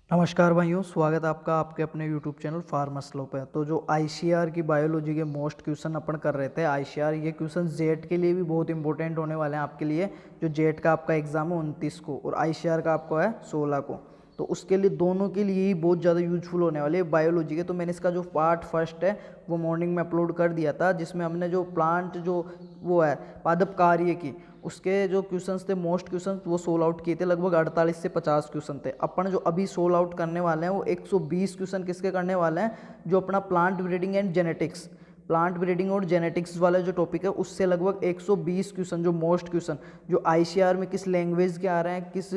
नमस्कार भाइयों, स्वागत है आपका आपके अपने YouTube चैनल फार्मस्लो पे। तो जो आईसीआर की बायोलॉजी के मोस्ट क्वेश्चन अपन कर रहे थे, आईसीआर ये क्वेश्चन जेट के लिए भी बहुत इंपॉर्टेंट होने वाले हैं आपके लिए। जो जेट का आपका एग्जाम है 29 को और आईसीआर का आपको है 16 को, तो उसके लिए दोनों के लिए ही बहुत ज़्यादा यूजफुल होने वाले हैं बायोलॉजी के। तो मैंने इसका जो पार्ट फर्स्ट है वो मॉर्निंग में अपलोड कर दिया था, जिसमें हमने जो प्लांट जो वो है पादप कार्य की उसके जो क्वेश्चंस थे मोस्ट क्वेश्चंस वो सोल्व आउट किए थे। लगभग 48 से 50 क्वेश्चन थे। अपन जो अभी सोल्व आउट करने वाले हैं वो 120 क्वेश्चन किसके करने वाले हैं, जो अपना plant breeding and genetics, plant breeding और जेनेटिक्स वाला जो टॉपिक है उससे लगभग 120 क्वेश्चन, जो मोस्ट क्वेश्चन जो आईसीआर में किस लैंग्वेज के आ रहे हैं, किस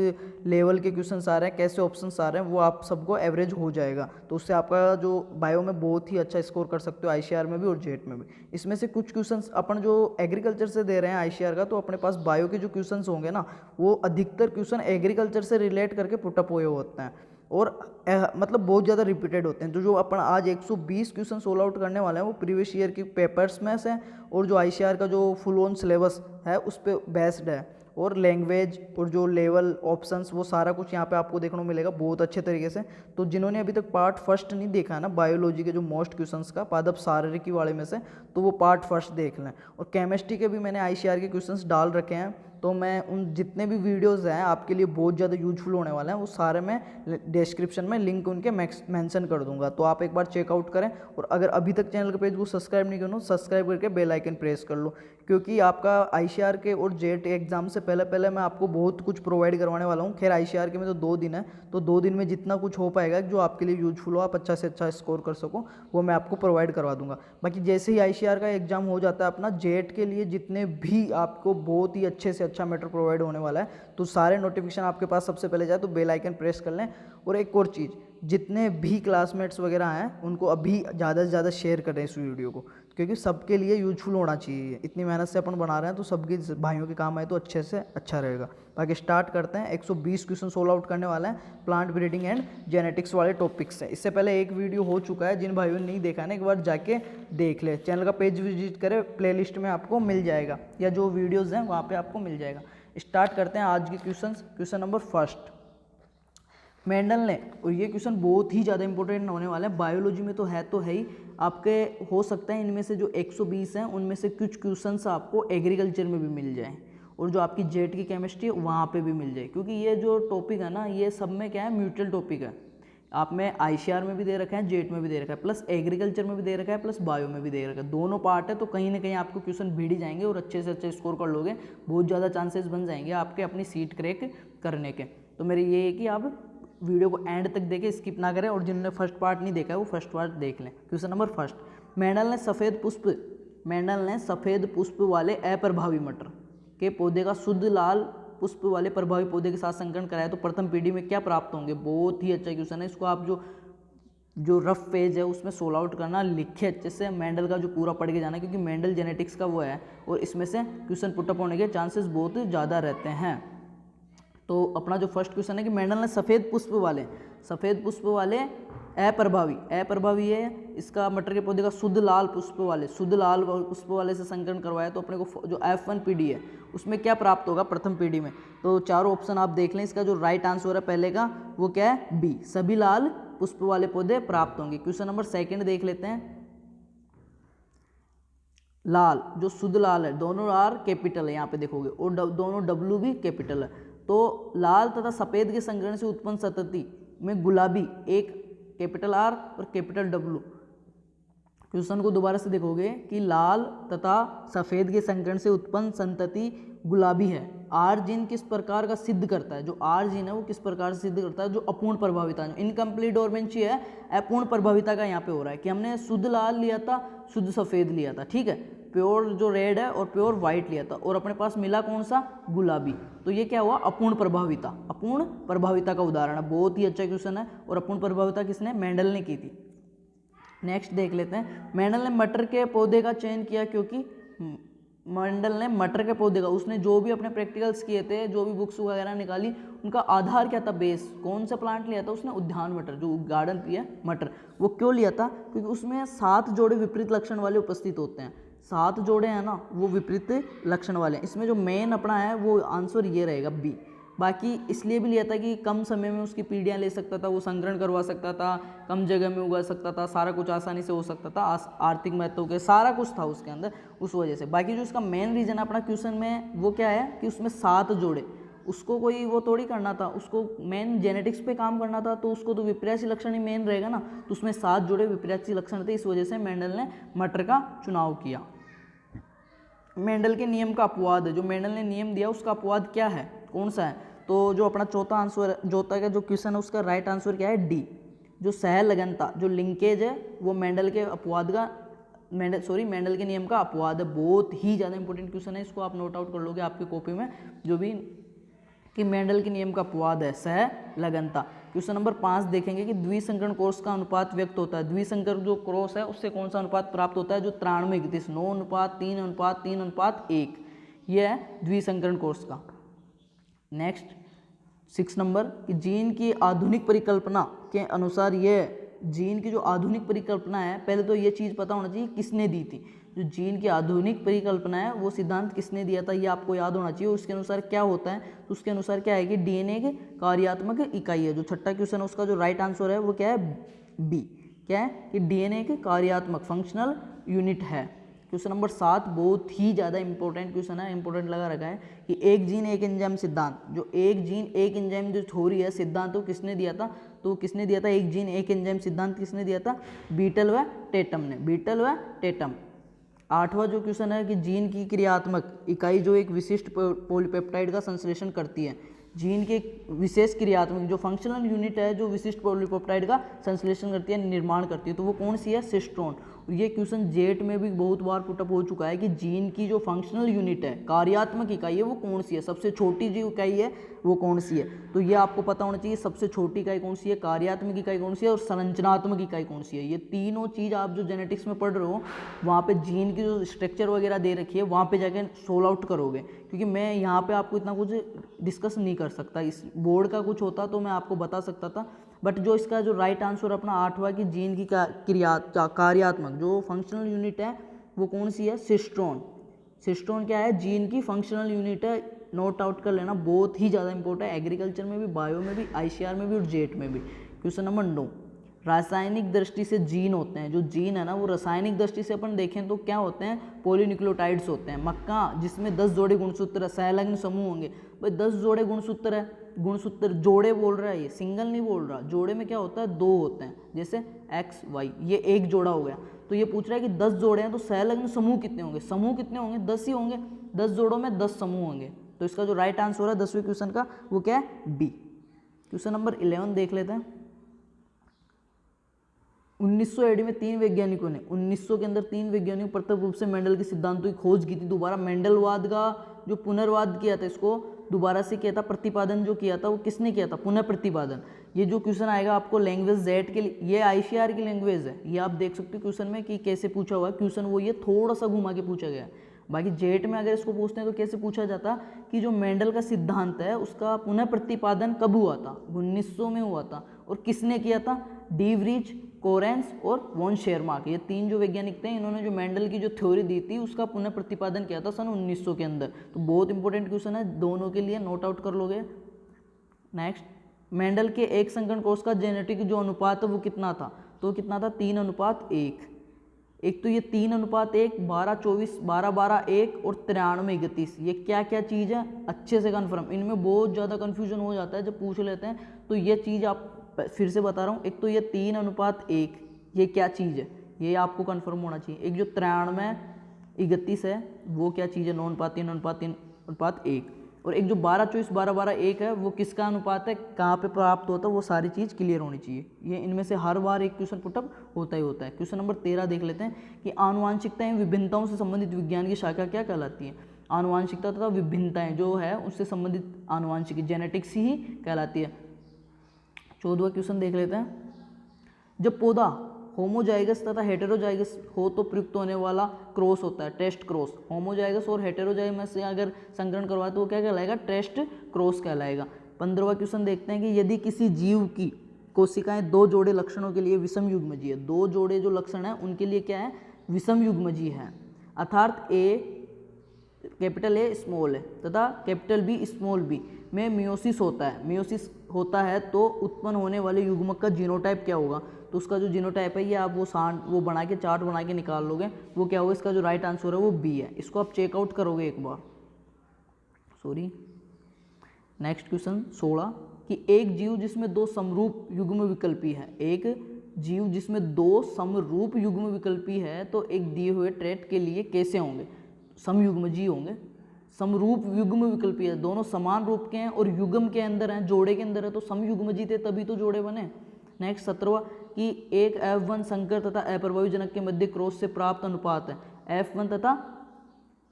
लेवल के क्वेश्चंस आ रहे हैं, कैसे ऑप्शंस आ रहे हैं, वो आप सबको एवरेज हो जाएगा। तो उससे आपका जो बायो में बहुत ही अच्छा स्कोर कर सकते हो, आईसीआर में भी और जेट में भी। इसमें से कुछ क्वेश्चंस अपन जो एग्रीकल्चर से दे रहे हैं आईसीआर का, तो अपने पास बायो के जो क्वेश्चंस होंगे ना, वो अधिकतर क्वेश्चन एग्रीकल्चर से रिलेट करके पुटअप हुए होते हैं और मतलब बहुत ज़्यादा रिपीटेड होते हैं। तो जो अपन आज 120 क्वेश्चन सोल्व आउट करने वाले हैं वो प्रीवियस ईयर के पेपर्स में से, और जो आईसीआर का जो फुल ऑन सिलेबस है उस पर बेस्ड है। और लैंग्वेज और जो लेवल ऑप्शंस वो सारा कुछ यहाँ पे आपको देखने को मिलेगा बहुत अच्छे तरीके से। तो जिन्होंने अभी तक पार्ट फर्स्ट नहीं देखा है ना बायोलॉजी के जो मोस्ट क्वेश्चंस का पादप शारीरिकी वाले में से, तो वो पार्ट फर्स्ट देख लें। और केमिस्ट्री के भी मैंने आईसीआर के क्वेश्चंस डाल रखे हैं, तो मैं उन जितने भी वीडियोस हैं आपके लिए बहुत ज़्यादा यूजफुल होने वाले हैं वो सारे मैं डिस्क्रिप्शन में लिंक उनके मेंशन कर दूंगा, तो आप एक बार चेकआउट करें। और अगर अभी तक चैनल के पेज को सब्सक्राइब नहीं करो, सब्सक्राइब करके बेल आइकन प्रेस कर लो, क्योंकि आपका आईसीआर के और जेट एग्जाम से पहले पहले मैं आपको बहुत कुछ प्रोवाइड करवाने वाला हूँ। खैर आईसीआर के में तो 2 दिन है, तो 2 दिन में जितना कुछ हो पाएगा जो आपके लिए यूजफुल हो, आप अच्छा से अच्छा स्कोर कर सको, वो मैं आपको प्रोवाइड करवा दूंगा। बाकी जैसे ही आईसीआर का एग्जाम हो जाता है अपना, जेट के लिए जितने भी आपको बहुत ही अच्छे से अच्छा मैटर प्रोवाइड होने वाला है, तो सारे नोटिफिकेशन आपके पास सबसे पहले जाए तो बेल आइकन प्रेस कर लें। और एक और चीज़, जितने भी क्लासमेट्स वगैरह हैं उनको अभी ज़्यादा से ज़्यादा शेयर करें इस वीडियो को, क्योंकि सबके लिए यूजफुल होना चाहिए। इतनी मेहनत से अपन बना रहे हैं तो सबके भाइयों के काम आए तो अच्छे से अच्छा रहेगा। बाकी स्टार्ट करते हैं। 120 क्वेश्चन सोल्व आउट करने वाला है प्लांट ब्रीडिंग एंड जेनेटिक्स वाले टॉपिक से। इससे पहले एक वीडियो हो चुका है, जिन भाइयों ने नहीं देखा है ना एक बार जाके देख ले, चैनल का पेज विजिट करें, प्लेलिस्ट में आपको मिल जाएगा, या जो वीडियोज़ हैं वहाँ पर आपको मिल जाएगा। स्टार्ट करते हैं आज के क्वेश्चन नंबर फर्स्ट। मेंडल ने, और ये क्वेश्चन बहुत ही ज़्यादा इंपॉर्टेंट होने वाला है बायोलॉजी में, तो है ही आपके। हो सकता है इनमें से जो 120 हैं उनमें से कुछ क्वेश्चंस आपको एग्रीकल्चर में भी मिल जाए, और जो आपकी जेट की केमिस्ट्री है वहाँ पे भी मिल जाए, क्योंकि ये जो टॉपिक है ना ये सब में क्या है, म्यूचुअल टॉपिक है। आप में आईसीआर में भी दे रखा है, जेट में भी दे रखा है, प्लस एग्रीकल्चर में भी दे रखा है, प्लस बायो में भी दे रखा है, दोनों पार्ट है। तो कहीं ना कहीं आपको क्वेश्चन भिड़ ही जाएंगे और अच्छे से अच्छे स्कोर कर लोगे, बहुत ज़्यादा चांसेस बन जाएंगे आपके अपनी सीट क्रैक करने के। तो मेरी ये है कि आप वीडियो को एंड तक देखें, स्किप ना करें, और जिन्होंने फर्स्ट पार्ट नहीं देखा है वो फर्स्ट पार्ट देख लें। क्वेश्चन नंबर फर्स्ट, मेंडल ने सफ़ेद पुष्प वाले अप्रभावी मटर के पौधे का शुद्ध लाल पुष्प वाले प्रभावी पौधे के साथ संकरण कराया तो प्रथम पीढ़ी में क्या प्राप्त होंगे। बहुत ही अच्छा क्वेश्चन है। इसको आप जो रफ पेज है उसमें सोल्व आउट करना, लिखे अच्छे से, मेंडल का जो पूरा पढ़ के जाना, क्योंकि मेंडल जेनेटिक्स का वो है और इसमें से क्वेश्चन पुटअप होने के चांसेस बहुत ज़्यादा रहते हैं। तो अपना जो फर्स्ट क्वेश्चन है कि मेंडल ने सफ़ेद पुष्प वाले अप्रभावी है इसका मटर के पौधे का शुद्ध लाल पुष्प वाले से संकरण करवाया तो अपने को जो F1 पीढ़ी है उसमें क्या प्राप्त होगा प्रथम पीढ़ी में। तो चारों ऑप्शन आप देख लें, इसका जो राइट आंसर है पहले का वो क्या है, बी, सभी लाल पुष्प वाले पौधे प्राप्त होंगे। क्वेश्चन नंबर सेकंड देख लेते हैं। लाल, जो शुद्ध लाल है, दोनों आर कैपिटल है यहाँ पे देखोगे, और दोनों डब्ल्यू भी कैपिटल है। तो लाल तथा सफ़ेद के संकरण से उत्पन्न संतति में गुलाबी, एक कैपिटल आर और कैपिटल डब्ल्यू। क्वेश्चन को दोबारा से देखोगे कि लाल तथा सफ़ेद के संकरण से उत्पन्न संतति गुलाबी है। आर जीन किस प्रकार का सिद्ध करता है, जो आर जीन है वो किस प्रकार से सिद्ध करता है, जो अपूर्ण प्रभाविता, इनकम्प्लीट डोरमेंसी है, अपूर्ण प्रभाविता का यहाँ पे हो रहा है कि हमने शुद्ध लाल लिया था, शुद्ध सफ़ेद लिया था, ठीक है, प्योर जो रेड है और प्योर वाइट लिया था, और अपने पास मिला कौन सा, गुलाबी। तो ये क्या हुआ, अपूर्ण प्रभाविता का उदाहरण है। बहुत ही अच्छा क्वेश्चन है, और अपूर्ण प्रभाविता किसने, मेंडल ने की थी। नेक्स्ट देख लेते हैं। मेंडल ने मटर के पौधे का चयन किया क्योंकि मेंडल ने मटर के पौधे का, उसने जो भी अपने प्रैक्टिकल्स किए थे, जो भी बुक्स वगैरह निकाली, उनका आधार क्या था, बेस कौन सा प्लांट लिया था उसने, उद्यान मटर, जो गार्डन भी है मटर। वो क्यों लिया था, क्योंकि उसमें 7 जोड़े विपरीत लक्षण वाले उपस्थित होते हैं। 7 जोड़े हैं ना वो विपरीत लक्षण वाले हैं। इसमें जो मेन अपना है वो आंसर ये रहेगा बी, बाकी इसलिए भी लिया था कि कम समय में उसकी पीढ़ियाँ ले सकता था, वो संग्रहण करवा सकता था, कम जगह में उगा सकता था, सारा कुछ आसानी से हो सकता था, आर्थिक महत्व के सारा कुछ था उसके अंदर, उस वजह से। बाकी जो इसका मेन रीज़न अपना क्वेश्चन में वो क्या है कि उसमें 7 जोड़े, उसको कोई वो थोड़ी करना था, उसको मेन जेनेटिक्स पे काम करना था, तो उसको तो विपर्यासी लक्षण ही मेन रहेगा ना, तो उसमें 7 जोड़े विपर्यासी लक्षण थे, इस वजह से मेंडल ने मटर का चुनाव किया। मेंडल के नियम का अपवाद है, जो मेंडल ने नियम दिया उसका अपवाद क्या है, कौन सा है, तो जो अपना चौथा आंसर, चौथा का जो क्वेश्चन है उसका राइट आंसर क्या है, डी। जो सहलगनता, जो लिंकेज है, वो मेंडल के अपवाद का मेंडल के नियम का अपवाद है। बहुत ही ज़्यादा इंपॉर्टेंट क्वेश्चन है, इसको आप नोट आउट कर लोगे आपकी कॉपी में, जो भी कि मेंडल के नियम का अपवाद है सहलगनता। क्वेश्चन नंबर 5 देखेंगे कि द्विसंकरण कोष का अनुपात व्यक्त होता है। द्विसंकर जो क्रॉस है उससे कौन सा अनुपात प्राप्त होता है, जो 93:31, 9:3:3:1, यह है द्विसंकरण कोष का। नेक्स्ट 6 नंबर कि जीन की आधुनिक परिकल्पना के अनुसार, यह जीन की जो आधुनिक परिकल्पना है, पहले तो ये चीज़ पता होना चाहिए किसने दी थी। जो जीन की आधुनिक परिकल्पना है वो सिद्धांत किसने दिया था, ये आपको याद होना चाहिए। उसके अनुसार क्या होता है, तो उसके अनुसार क्या है कि डीएनए की कार्यात्मक इकाई है। जो छठा क्वेश्चन है उसका जो राइट आंसर है वो क्या है, बी। क्या है कि डीएनए की कार्यात्मक फंक्शनल यूनिट है। क्वेश्चन नंबर 7 बहुत ही ज़्यादा इंपॉर्टेंट क्वेश्चन है, इंपॉर्टेंट लगा रखा है कि एक जीन एक एंजाइम सिद्धांत, जो एक जीन एक एंजाइम जो थ्योरी है सिद्धांत, तो किसने दिया था, तो किसने दिया था, एक जीन एक एंजाइम सिद्धांत किसने दिया था, बीटल व टेटम ने, बीटल व टेटम। 8वां जो क्वेश्चन है कि जीन की क्रियात्मक इकाई जो एक विशिष्ट पॉलीपेप्टाइड का संश्लेषण करती है। जीन के विशेष क्रियात्मक जो फंक्शनल यूनिट है जो विशिष्ट पॉलीपेप्टाइड का संश्लेषण करती है, निर्माण करती है, तो वो कौन सी है, सिस्ट्रोन। ये क्वेश्चन जेट में भी बहुत बार पुटअप हो चुका है कि जीन की जो फंक्शनल यूनिट है, कार्यात्मक इकाई है, वो कौन सी है, सबसे छोटी जो इकाई है वो कौन सी है, तो ये आपको पता होना चाहिए सबसे छोटी इकाई कौन सी है, कार्यात्मक इकाई कौन सी है, और संरचनात्मक इकाई कौन सी है। ये तीनों चीज़ आप जो जेनेटिक्स में पढ़ रहे हो वहाँ पे जीन की जो स्ट्रक्चर वगैरह दे रखी है वहाँ पे जाके सोल्व आउट करोगे, क्योंकि मैं यहाँ पे आपको इतना कुछ डिस्कस नहीं कर सकता। इस बोर्ड का कुछ होता तो मैं आपको बता सकता था, बट जो इसका जो राइट आंसर अपना 8वां की जीन की कार्यात्मक जो फंक्शनल यूनिट है वो कौन सी है, सिस्ट्रोन। सिस्ट्रोन क्या है, जीन की फंक्शनल यूनिट है, नोट आउट कर लेना, बहुत ही ज़्यादा इंपॉर्टेंट है, एग्रीकल्चर में भी, बायो में भी, आईसीआर में भी और जेट में भी। क्वेश्चन नंबर 9, रासायनिक दृष्टि से जीन होते हैं, जो जीन है ना वो रासायनिक दृष्टि से अपन देखें तो क्या होते हैं, पॉलीन्यूक्लियोटाइड्स होते हैं। मक्का जिसमें 10 जोड़े गुणसूत्र है, सहलग्न समूह होंगे, भाई 10 जोड़े गुणसूत्र है, गुणसूत्र जोड़े बोल रहा है, ये सिंगल नहीं बोल रहा, जोड़े में क्या होता है, 2 होते हैं, जैसे एक्स वाई, ये एक जोड़ा हो गया। तो ये पूछ रहा है कि 10 जोड़े हैं तो सहलग्न समूह कितने होंगे, समूह कितने होंगे, 10 ही होंगे, 10 जोड़ों में 10 समूह होंगे। तो इसका जो राइट आंसर है 10वें क्वेश्चन का वो क्या है, बी। क्वेश्चन नंबर 11 देख लेते हैं। 1900 एडी में 3 वैज्ञानिकों ने 1900 के अंदर 3 वैज्ञानिकों प्रत्यक्ष रूप से मेंडल के सिद्धांतों की खोज की थी। दोबारा मेंडलवाद का जो पुनर्वाद किया था, इसको दोबारा से किया था, प्रतिपादन जो किया था वो किसने किया था, पुनः प्रतिपादन। ये जो क्वेश्चन आएगा आपको लैंग्वेज जेड के लिए, ये आईसीआर की लैंग्वेज है, ये आप देख सकते हो क्वेश्चन में कि कैसे पूछा हुआ है क्वेश्चन, वो ये थोड़ा सा घुमा के पूछा गया है। बाकी जेट में अगर इसको पूछते हैं तो कैसे पूछा जाता कि जो मेंडल का सिद्धांत है उसका पुनः प्रतिपादन कब हुआ था, 1900 में हुआ था, और किसने किया था, डी व्रीज, कोरेंस और वॉन शेरमार्क, ये 3 जो वैज्ञानिक थे, इन्होंने जो मेंडल की जो थ्योरी दी थी उसका पुनः प्रतिपादन किया था सन 1900 के अंदर। तो बहुत इंपॉर्टेंट क्वेश्चन है, दोनों के लिए नोट आउट कर लोगे। नेक्स्ट, मेंडल के एक संकरण कोष का जेनेटिक जो अनुपात है वो कितना था, तो कितना था, 3:1। एक तो ये 3:1, 12:24, 12:1 और 93:31, ये क्या क्या चीज़ है, अच्छे से कन्फर्म, इनमें बहुत ज़्यादा कन्फ्यूजन हो जाता है जब पूछ लेते हैं, तो ये चीज़ आप फिर से बता रहा हूँ। एक तो ये 3:1, ये क्या चीज़ है, ये आपको कन्फर्म होना चाहिए। एक जो 93:31 है वो क्या चीज़ है, 9:3:3:1, और एक जो 12:24, 12:1 है वो किसका अनुपात है, कहाँ पे प्राप्त होता है, वो सारी चीज़ क्लियर होनी चाहिए। ये इनमें से हर बार एक क्वेश्चन पुटअप होता ही होता है। क्वेश्चन नंबर 13 देख लेते हैं कि आनुवांशिकताएं विभिन्नताओं से संबंधित विज्ञान की शाखा क्या कहलाती है। आनुवांशिकता तथा विभिन्नताएं जो है उससे संबंधित आनुवांशिकी जेनेटिक्स ही कहलाती है। 14वां क्वेश्चन देख लेते हैं। जब पौधा होमोजाइगस तथा हेटेरोजाइगस हो तो प्रयुक्त होने वाला क्रॉस होता है टेस्ट क्रॉस। होमोजाइगस और हेटेरोजाइगस से अगर संकरण करवाए तो वो क्या कहलाएगा, टेस्ट क्रॉस कहलाएगा। 15वां क्वेश्चन देखते हैं कि यदि किसी जीव की कोशिकाएं 2 जोड़े लक्षणों के लिए विषम युग्मजीय है, 2 जोड़े जो लक्षण है उनके लिए क्या है, विषम युग्मजीय है, अर्थात कैपिटल ए स्मॉल है तथा कैपिटल बी स्मॉल बी, में मियोसिस होता है, मियोसिस होता है तो उत्पन्न होने वाले युग्मक का जीनोटाइप क्या होगा, तो उसका जो जीनोटाइप है ये आप वो बना के चार्ट बना के निकाल लोगे, वो क्या होगा, इसका जो राइट आंसर है वो बी है। इसको आप चेकआउट करोगे एक बार, सॉरी। नेक्स्ट क्वेश्चन 16 कि एक जीव जिसमें दो समरूप युग्म विकल्पी है, एक जीव जिसमें दो समरूप युग्म विकल्पी है तो एक दिए हुए ट्रेट के लिए कैसे होंगे, समयुग्मजी होंगे। समरूप युग्म विकल्पी है, दोनों समान रूप के हैं और युग्म के अंदर हैं, जोड़े के अंदर है, तो समयुग्मजी थे तभी तो जोड़े बने। नेक्स्ट 17 कि एक F1 संकर तथा अप्रभावी जनक के मध्य क्रॉस से प्राप्त अनुपात है F1 तथा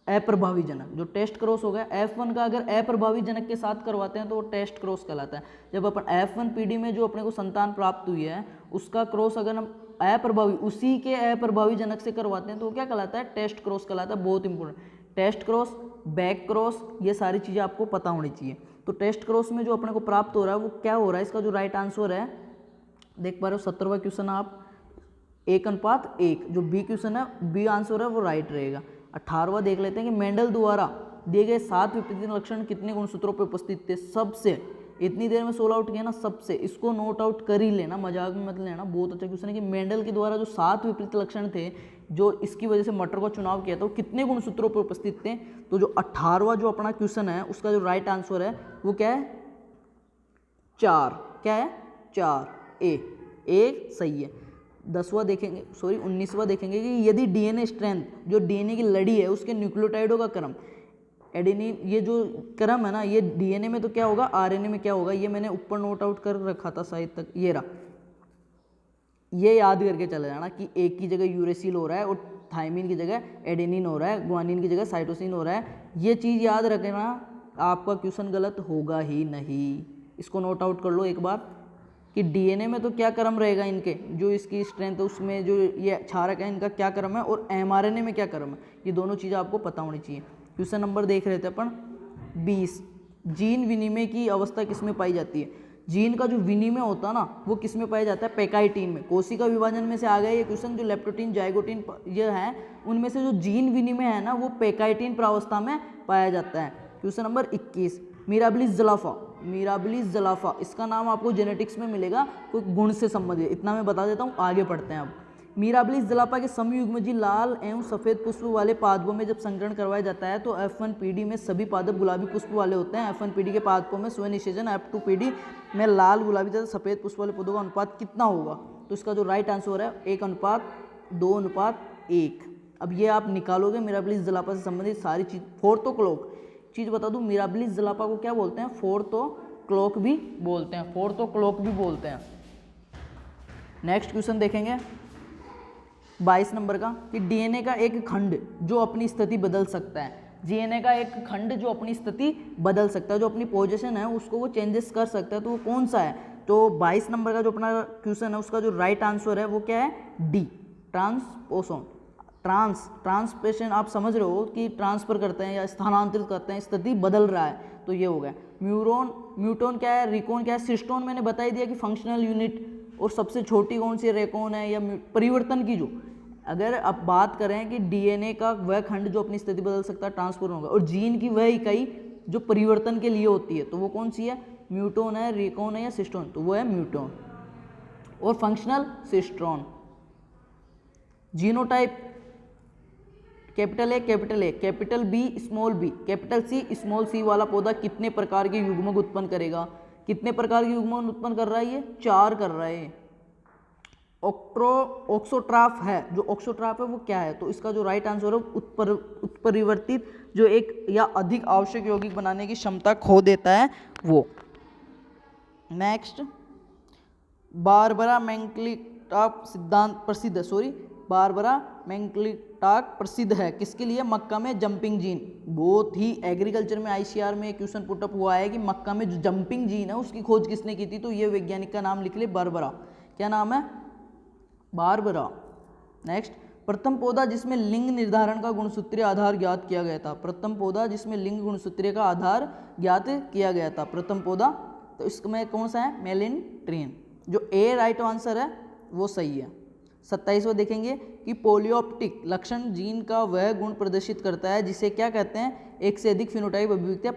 अप्रभावी जनक, जो टेस्ट क्रॉस हो गया F1 का अगर अप्रभावी जनक के साथ करवाते हैं तो वो टेस्ट क्रॉस कहलाता है। जब अपन F1 पीढ़ी में जो अपने को संतान प्राप्त हुई है उसका क्रॉस अगर हम अप्रभावी उसी के अप्रभावी जनक से करवाते हैं तो वो क्या कहलाता है, टेस्ट क्रॉस कहलाता है। बहुत important, test cross, back cross, ये सारी चीज़ें आपको पता होनी चाहिए। तो टेस्ट क्रॉस में जो अपने को प्राप्त हो रहा है वो क्या हो रहा है, इसका जो राइट आंसर है देख पा रहे हो 17वां क्वेश्चन आप 1:1, जो बी क्वेश्चन है बी आंसर है वो राइट रहेगा। 18वां देख लेते हैं कि मेंडल द्वारा दिए गए 7 विपरीत लक्षण कितने गुणसूत्रों पर उपस्थित थे, सबसे। इतनी देर में 16 आउट किया ना सबसे, इसको नोट आउट कर ही लेना, मजाक में मत लेना, बहुत अच्छा क्वेश्चन है कि मेंडल के द्वारा जो 7 विपरीत लक्षण थे जो इसकी वजह से मटर का चुनाव किया था वो कितने गुणसूत्रों पर उपस्थित थे। तो जो 18वां जो अपना क्वेश्चन है उसका जो राइट आंसर है वो क्या है, 4। क्या है, 4 ए सही है। 10वां देखेंगे, सॉरी 19वां देखेंगे कि यदि डीएनए स्ट्रेंथ, जो डीएनए की लड़ी है उसके न्यूक्लियोटाइडों का क्रम, एडेनिन, ये जो क्रम है ना ये डीएनए में तो क्या होगा, आरएनए में क्या होगा, ये मैंने ऊपर नोट आउट कर रखा था शायद तक, ये रहा, ये याद करके चले जाना कि एक की जगह यूरेसिल हो रहा है और थायमिन की जगह एडेनिन हो रहा है, ग्वानिन की जगह साइटोसिन हो रहा है। ये चीज़ याद रखना, आपका क्वेश्चन गलत होगा ही नहीं। इसको नोट आउट कर लो एक बार कि डीएनए में तो क्या क्रम रहेगा इनके, जो इसकी स्ट्रेंथ है उसमें जो ये क्षारक है इनका क्या क्रम है, और एमआरएनए में क्या क्रम है, ये दोनों चीज़ें आपको पता होनी चाहिए। क्वेश्चन नंबर देख रहे थे अपन 20, जीन विनिमय की अवस्था किसमें पाई जाती है। जीन का जो विनिमय होता है ना वो किस में पाया जाता है, पेकाइटिन में। कोशिका विभाजन में से आ गया ये क्वेश्चन, जो लेप्टोटीन जाइगोटीन ये है उनमें से जो जीन विनिमय है ना वो पेकाइटिन प्रावस्था में पाया जाता है। क्वेश्चन नंबर 21, मिराबिलिस जलाफा, मिराबिलिस जलाफा इसका नाम आपको जेनेटिक्स में मिलेगा, कोई गुण से संबंधित, इतना मैं बता देता हूँ, आगे पढ़ते हैं अब। मिराबिलिस जलाफा के समयुग्मजी लाल एवं सफ़ेद पुष्प वाले पादपों में जब संकरण करवाया जाता है तो F1 पीढ़ी में सभी पादप गुलाबी पुष्प वाले होते हैं। F1 पीढ़ी के पादपों में स्वनिषेचन, F2 पीढ़ी में लाल गुलाबी तथा सफ़ेद पुष्प वाले पौधों का अनुपात कितना होगा, तो इसका जो राइट आंसर है 1:2:1। अब ये आप निकालोगे मिराबिलिस जलाफा से संबंधित सारी चीज़। फोर्थो क्लॉक चीज़ बता दूँ, मिराबिलिस जलाफा को क्या बोलते हैं, फोर्थो क्लॉक भी बोलते हैं, फोर्थो क्लॉक भी बोलते हैं। नेक्स्ट क्वेश्चन देखेंगे 22 नंबर का कि डीएनए का एक खंड जो अपनी स्थिति बदल सकता है, डीएनए का एक खंड जो अपनी स्थिति बदल सकता है, जो अपनी पोजीशन है उसको वो चेंजेस कर सकता है, तो वो कौन सा है। तो 22 नंबर का जो अपना क्वेश्चन है उसका जो राइट आंसर है वो क्या है, डी, ट्रांसपोसन। ट्रांसपेशन आप समझ रहे हो कि ट्रांसफर करते हैं या स्थानांतरित करते हैं, स्थिति बदल रहा है, तो ये हो गया। म्यूटोन क्या है, रिकॉन क्या है, सिस्टोन मैंने बता ही दिया कि फंक्शनल यूनिट, और सबसे छोटी कौन सी रेकॉन है, या परिवर्तन की जो, अगर आप बात करें कि डीएनए का वह खंड जो अपनी स्थिति बदल सकता है ट्रांसफर होगा, और जीन की वह इकाई जो परिवर्तन के लिए होती है, तो वो कौन सी है, म्यूटोन है, रिकॉन है या सिस्टोन, तो वो है म्यूटोन। और functional cistron. Genotype capital A, capital B, small b, capital C, small c वाला पौधा कितने प्रकार के युग्मक उत्पन्न करेगा, कितने प्रकार के युग्मक उत्पन्न कर रहा है, ये 4 कर रहा है। ऑक्सोट्राफ है, जो ऑक्सोट्राफ है वो क्या है, तो इसका जो राइट आंसर है उत्परिवर्तित जो एक या अधिक आवश्यक यौगिक बनाने की क्षमता खो देता है वो। नेक्स्ट, बारबरा मैक्लिंटॉक सिद्धांत प्रसिद्ध है, बारबरा मैक्लिंटॉक प्रसिद्ध है किसके लिए, मक्का में जंपिंग जीन। बहुत ही एग्रीकल्चर में आईसीआर में एक क्वेश्चन पुटअप हुआ है कि मक्का में जो जंपिंग जीन है उसकी खोज किसने की थी, तो ये वैज्ञानिक का नाम लिख ले, बारबरा। क्या नाम है, बारबरा। नेक्स्ट, प्रथम पौधा जिसमें लिंग निर्धारण का गुणसूत्रीय आधार ज्ञात किया गया था, प्रथम पौधा जिसमें लिंग गुणसूत्रीय का आधार ज्ञात किया गया था, प्रथम पौधा, तो इसमें कौन सा है, मेलिनट्रिन। जो ए राइट आंसर है वो सही है। 27वां देखेंगे कि पोलियोप्टिक लक्षण जीन का वह गुण प्रदर्शित करता है जिसे क्या कहते हैं, एक से अधिक फिनोटाइप अभिव्यक्तियां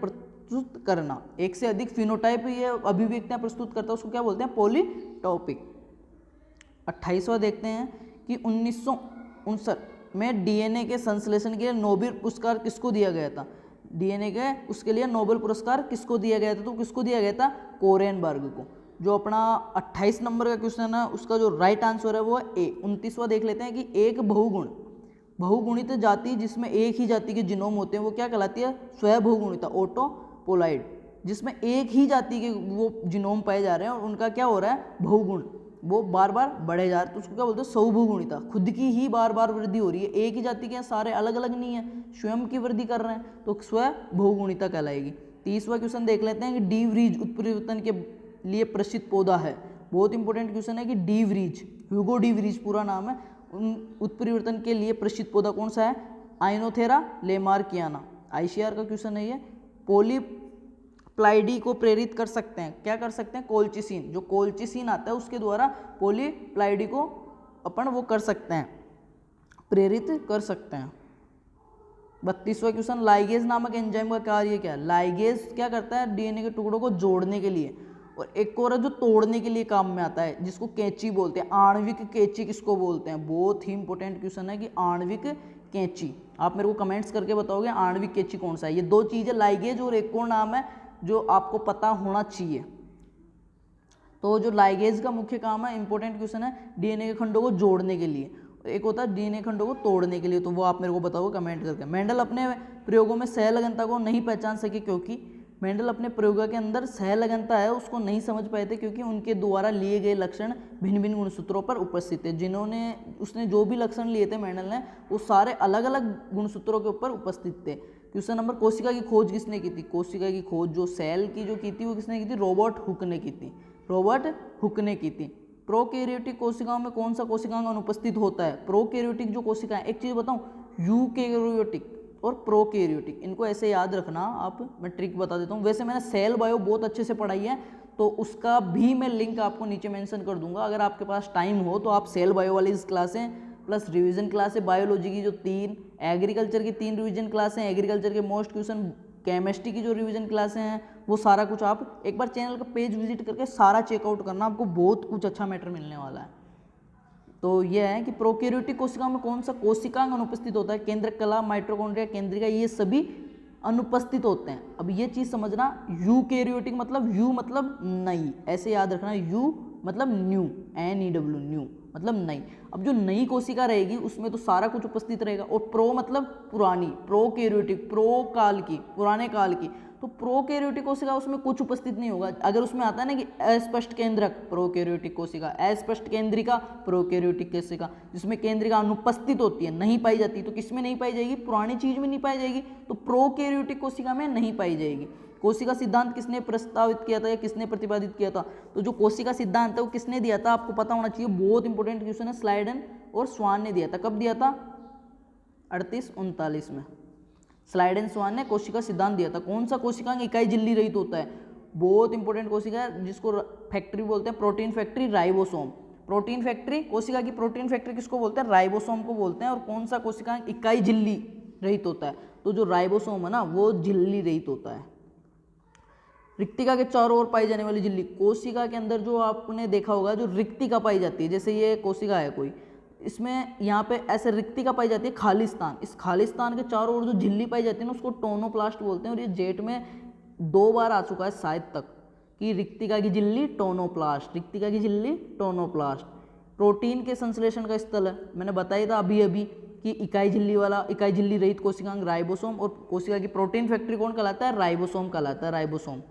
प्रस्तुत करना। एक से अधिक फिनोटाइप ये अभिव्यक्तियां प्रस्तुत करता है, उसको क्या बोलते हैं? पॉलीटॉपिक। 28वां देखते हैं कि 1959 में डीएनए के संश्लेषण के लिए नोबेल पुरस्कार किसको दिया गया था? डीएनए के उसके लिए नोबेल पुरस्कार किसको दिया गया था? तो किसको दिया गया था? कोरेनबर्ग को। जो अपना 28 नंबर का क्वेश्चन है उसका जो राइट आंसर है वो है ए। 29वां देख लेते हैं कि एक बहुगुणित जाति जिसमें एक ही जाति के जीनोम होते हैं वो क्या कहलाती है? स्वबहुगुणिता, ऑटोपोलाइड। जिसमें एक ही जाति के वो जीनोम पाए जा रहे हैं और उनका क्या हो रहा है? बहुगुण, वो बार बार बढ़े जा रहे हैं, तो उसको क्या बोलते हैं? स्वबहुगुणिता। खुद की ही बार बार वृद्धि हो रही है, एक ही जाति के हैं, सारे अलग अलग नहीं है, स्वयं की वृद्धि कर रहे हैं, तो स्वबहुगुणिता कहलाएगी। 30वां क्वेश्चन देख लेते हैं कि डी वरीज उत्परिवर्तन के लिए प्रसिद्ध पौधा है। बहुत इंपॉर्टेंट क्वेश्चन है कि D worries, Hugo de worries पूरा नाम है, उन उत्परिवर्तन के लिए प्रसिद्ध पौधा कौन सा है? आइनोथेरा लेमार्कियाना। आईसीआर का क्वेश्चन है ये। पॉलीप्लाइडी को प्रेरित कर सकते हैं, क्या कर सकते हैं? कोल्चिसिन। जो कोल्चिसिन आता है उसके द्वारा पॉलीप्लाइडी को अपन वो कर सकते हैं, प्रेरित कर सकते हैं। 32वां क्वेश्चन, लाइगेज नामक एंजाइम का कार्य क्या है? लाइगेज क्या करता है? डीएनए के टुकड़ों को जोड़ने के लिए, और एक और है जो तोड़ने के लिए काम में आता है, जिसको कैंची बोलते हैं। आणविक कैंची किसको बोलते हैं? बहुत ही इंपॉर्टेंट क्वेश्चन है कि आणविक कैंची। आप मेरे को कमेंट्स करके बताओगे आणविक कैंची कौन सा है। ये दो चीजें, लाइगेज और एक और नाम है जो आपको पता होना चाहिए। तो जो लाइगेज का मुख्य काम है, इंपॉर्टेंट क्वेश्चन है, डीएनए के खंडों को जोड़ने के लिए, एक होता है डीएनए खंडों को तोड़ने के लिए, तो वो आप मेरे को बताओगे कमेंट करके। मेंडल अपने प्रयोगों में सहलगनता को नहीं पहचान सके क्योंकि मेंडल अपने प्रयोगों के अंदर सहलगनता है उसको नहीं समझ पाए थे, क्योंकि उनके द्वारा लिए गए लक्षण भिन्न भिन्न गुणसूत्रों पर उपस्थित थे। जिन्होंने उसने जो भी लक्षण लिए थे मेंडल ने, वो सारे अलग अलग गुणसूत्रों के ऊपर उपस्थित थे। क्वेश्चन नंबर, कोशिका की खोज किसने की थी? कोशिका की खोज जो सेल की जो की थी वो किसने की थी? रॉबर्ट हुक ने की थी। रॉबर्ट हुक ने की थी। प्रोकैरियोटिक कोशिकाओं में कौन सा कोशिकांग अनुपस्थित होता है? प्रोकैरियोटिक जो कोशिकाएं, एक चीज बताऊं, यूकैरियोटिक और प्रोकैरियोटिक, इनको ऐसे याद रखना आप, मैं ट्रिक बता देता हूँ। वैसे मैंने सेल बायो बहुत अच्छे से पढ़ाई है, तो उसका भी मैं लिंक आपको नीचे मेंशन कर दूंगा। अगर आपके पास टाइम हो तो आप सेल बायो वाली क्लासें प्लस रिवीजन क्लास है, बायोलॉजी की जो 3, एग्रीकल्चर की 3 रिवीजन क्लासें, एग्रीकल्चर के मोस्ट क्वेश्चन, केमिस्ट्री की जो रिवीजन क्लासें हैं, वो सारा कुछ आप एक बार चैनल का पेज विजिट करके सारा चेकआउट करना, आपको बहुत कुछ अच्छा मैटर मिलने वाला है। तो यह है कि प्रोकैरियोटिक कोशिकाओं में कौन सा कोशिकांग अनुपस्थित होता है? केंद्रक कला, माइटोकॉन्ड्रिया, केंद्रिका, ये सभी अनुपस्थित होते हैं। अब ये चीज समझना, यूकैरियोटिक मतलब यू मतलब नई, ऐसे याद रखना, यू मतलब न्यू, NEW, न्यू मतलब नई। अब जो नई कोशिका रहेगी उसमें तो सारा कुछ उपस्थित रहेगा, और प्रो मतलब पुरानी, प्रोकैरियोटिक, प्रो काल की, पुराने काल की, तो प्रोकैरियोटिक कोशिका उसमें कुछ उपस्थित नहीं होगा। अगर उसमें आता है ना कि अस्पष्ट केंद्रक प्रोकैरियोटिक कोशिका, अस्पष्ट केंद्रिका प्रोकैरियोटिक कोशिका, जिसमें केंद्रिका अनुपस्थित होती है, नहीं पाई जाती, तो किसमें नहीं पाई जाएगी? पुरानी चीज में नहीं पाई जाएगी, तो प्रोकैरियोटिक कोशिका में नहीं पाई जाएगी। कोशिका सिद्धांत किसने प्रस्तावित किया था या किसने प्रतिपादित किया था? तो जो कोशिका सिद्धांत है वो किसने दिया था? आपको पता होना चाहिए, बहुत इंपॉर्टेंट क्वेश्चन है। स्लाइडन और स्वान ने दिया था। कब दिया था? 38-39 में स्लाइडन स्वान ने कोशिका सिद्धांत दिया था। कौन सा कोशिकांग इकाई झिल्ली रहित होता है? बहुत इंपॉर्टेंट कोशिका है, जिसको फैक्ट्री बोलते हैं, protein factory, ribosome. Protein factory, कोशिका की प्रोटीन फैक्ट्री किसको बोलते हैं? राइबोसोम को बोलते हैं। और कौन सा कोशिकांग इकाई झिल्ली रहित होता है? तो जो राइबोसोम है ना, वो झिल्ली रहित होता है। रिक्तिका के चारों ओर पाई जाने वाली झिल्ली, कोशिका के अंदर जो आपने देखा होगा जो रिक्तिका पाई जाती है, जैसे ये कोशिका है कोई, इसमें यहाँ पे ऐसे रिक्तिका पाई जाती है, खालिस्तान, इस खालिस्तान के चारों ओर जो झिल्ली पाई जाती है ना उसको टोनोप्लास्ट बोलते हैं। और ये जेट में 2 बार आ चुका है शायद तक कि रिक्तिका की झिल्ली टोनोप्लास्ट, रिक्तिका की झिल्ली टोनोप्लास्ट। प्रोटीन के संश्लेषण का स्थल है, मैंने बताया था अभी अभी कि इकाई झिल्ली वाला, इकाई झिल्ली रहित कोशिकांग राइबोसोम, और कोशिका की प्रोटीन फैक्ट्री कौन कहलाता है? राइबोसोम कहलाता है। राइबोसोम,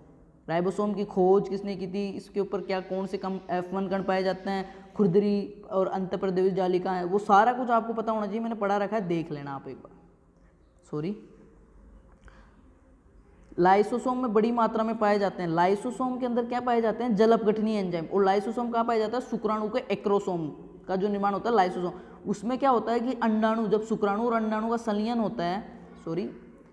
राइबोसोम की खोज किसने की थी? इसके ऊपर क्या कौन से कम F1 कण पाए जाते हैं, खुरदरी और अंतःप्रदेश जालिका है, वो सारा कुछ आपको पता होना चाहिए। मैंने पढ़ा रखा है, देख लेना आप एक बार। सॉरी, लाइसोसोम में बड़ी मात्रा में पाए जाते हैं। लाइसोसोम के अंदर क्या पाए जाते हैं? जल अपघटनीय एंजाइम। और लाइसोसोम कहाँ पाया जाता है? शुक्राणु के एक्रोसोम का जो निर्माण होता है लाइसोसोम, उसमें क्या होता है कि अंडाणु, जब शुक्राणु और अंडाणु का संलयन होता है,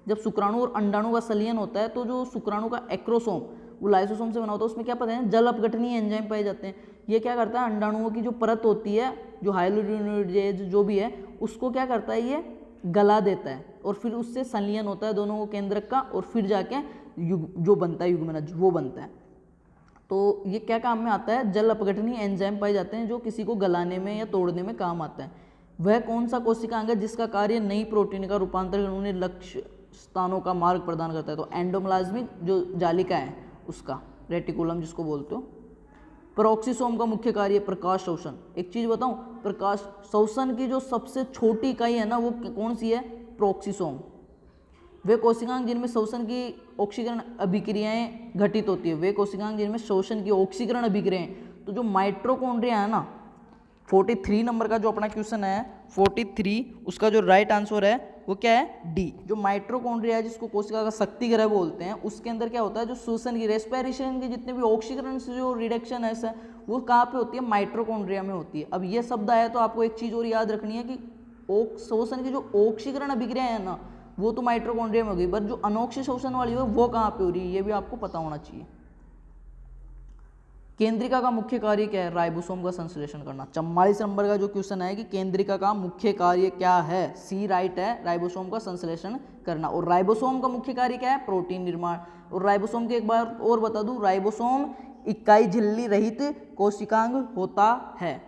जब शुक्राणु और अंडाणु का संलयन होता है, तो जो शुक्राणु का एक्रोसोम वो लाइसोसोम से बना होता है, उसमें क्या पता है? जल अपघटनीय एंजाइम पाए जाते हैं। ये क्या करता है? अंडाणुओं की जो परत होती है, जो हाइलोजिनेज जो भी है, उसको क्या करता है? ये गला देता है, और फिर उससे संलयन होता है दोनों केंद्रक का, और फिर जाके जो बनता है युग्मनज वो बनता है। तो ये क्या काम में आता है? जल अपघटनीय एंजाइम पाए जाते हैं जो किसी को गलाने में या तोड़ने में काम आता है। वह कौन सा कोशिकांग है जिसका कार्य नई प्रोटीन का रूपांतरण कर उन्हें लक्ष्य स्थानों का मार्ग प्रदान करता है? तो एंडोप्लाज्मिक जो जालिका है उसका, रेटिकुलम जिसको बोलते हो। पेरोक्सिसोम का मुख्य कार्य प्रकाश शोषण। एक चीज बताऊं, प्रकाश शोषण की जो सबसे छोटी इकाई है ना वो कौन सी है? प्रोक्सिसोम। वे कोशिकांग जिनमें शोषण की ऑक्सीकरण अभिक्रियाएं घटित होती है, वे कोशिकांग जिनमें शोषण की ऑक्सीकरण अभिक्रियाएं, तो जो माइटोकॉन्ड्रिया है ना, 43 नंबर का जो अपना क्वेश्चन है 43, उसका जो राइट आंसर है वो क्या है? डी। जो माइटोकॉन्ड्रिया है जिसको कोशिका का शक्ति ग्रह बोलते हैं, उसके अंदर क्या होता है? जो शोषण की रेस्पिरेशन की जितने भी ऑक्सीकरण से जो रिडक्शन है वो कहाँ पे होती है? माइटोकॉन्ड्रिया में होती है। अब ये शब्द आया तो आपको एक चीज और याद रखनी है कि शोषण की जो ऑक्सीकरण अभिक्रिया है ना वो तो माइटोकॉन्ड्रिया में होगी, पर जो अनोक्षी शोषण वाली है वो कहाँ पे हो रही है ये भी आपको पता होना चाहिए। केंद्रिका का मुख्य कार्य क्या है? राइबोसोम का संश्लेषण करना। 44 नंबर का जो क्वेश्चन है कि केंद्रिका का मुख्य कार्य क्या है? सी राइट है, राइबोसोम का संश्लेषण करना। और राइबोसोम का मुख्य कार्य क्या है? प्रोटीन निर्माण। और राइबोसोम के एक बार और बता दूं, राइबोसोम इकाई झिल्ली रहित कोशिकांग होता है।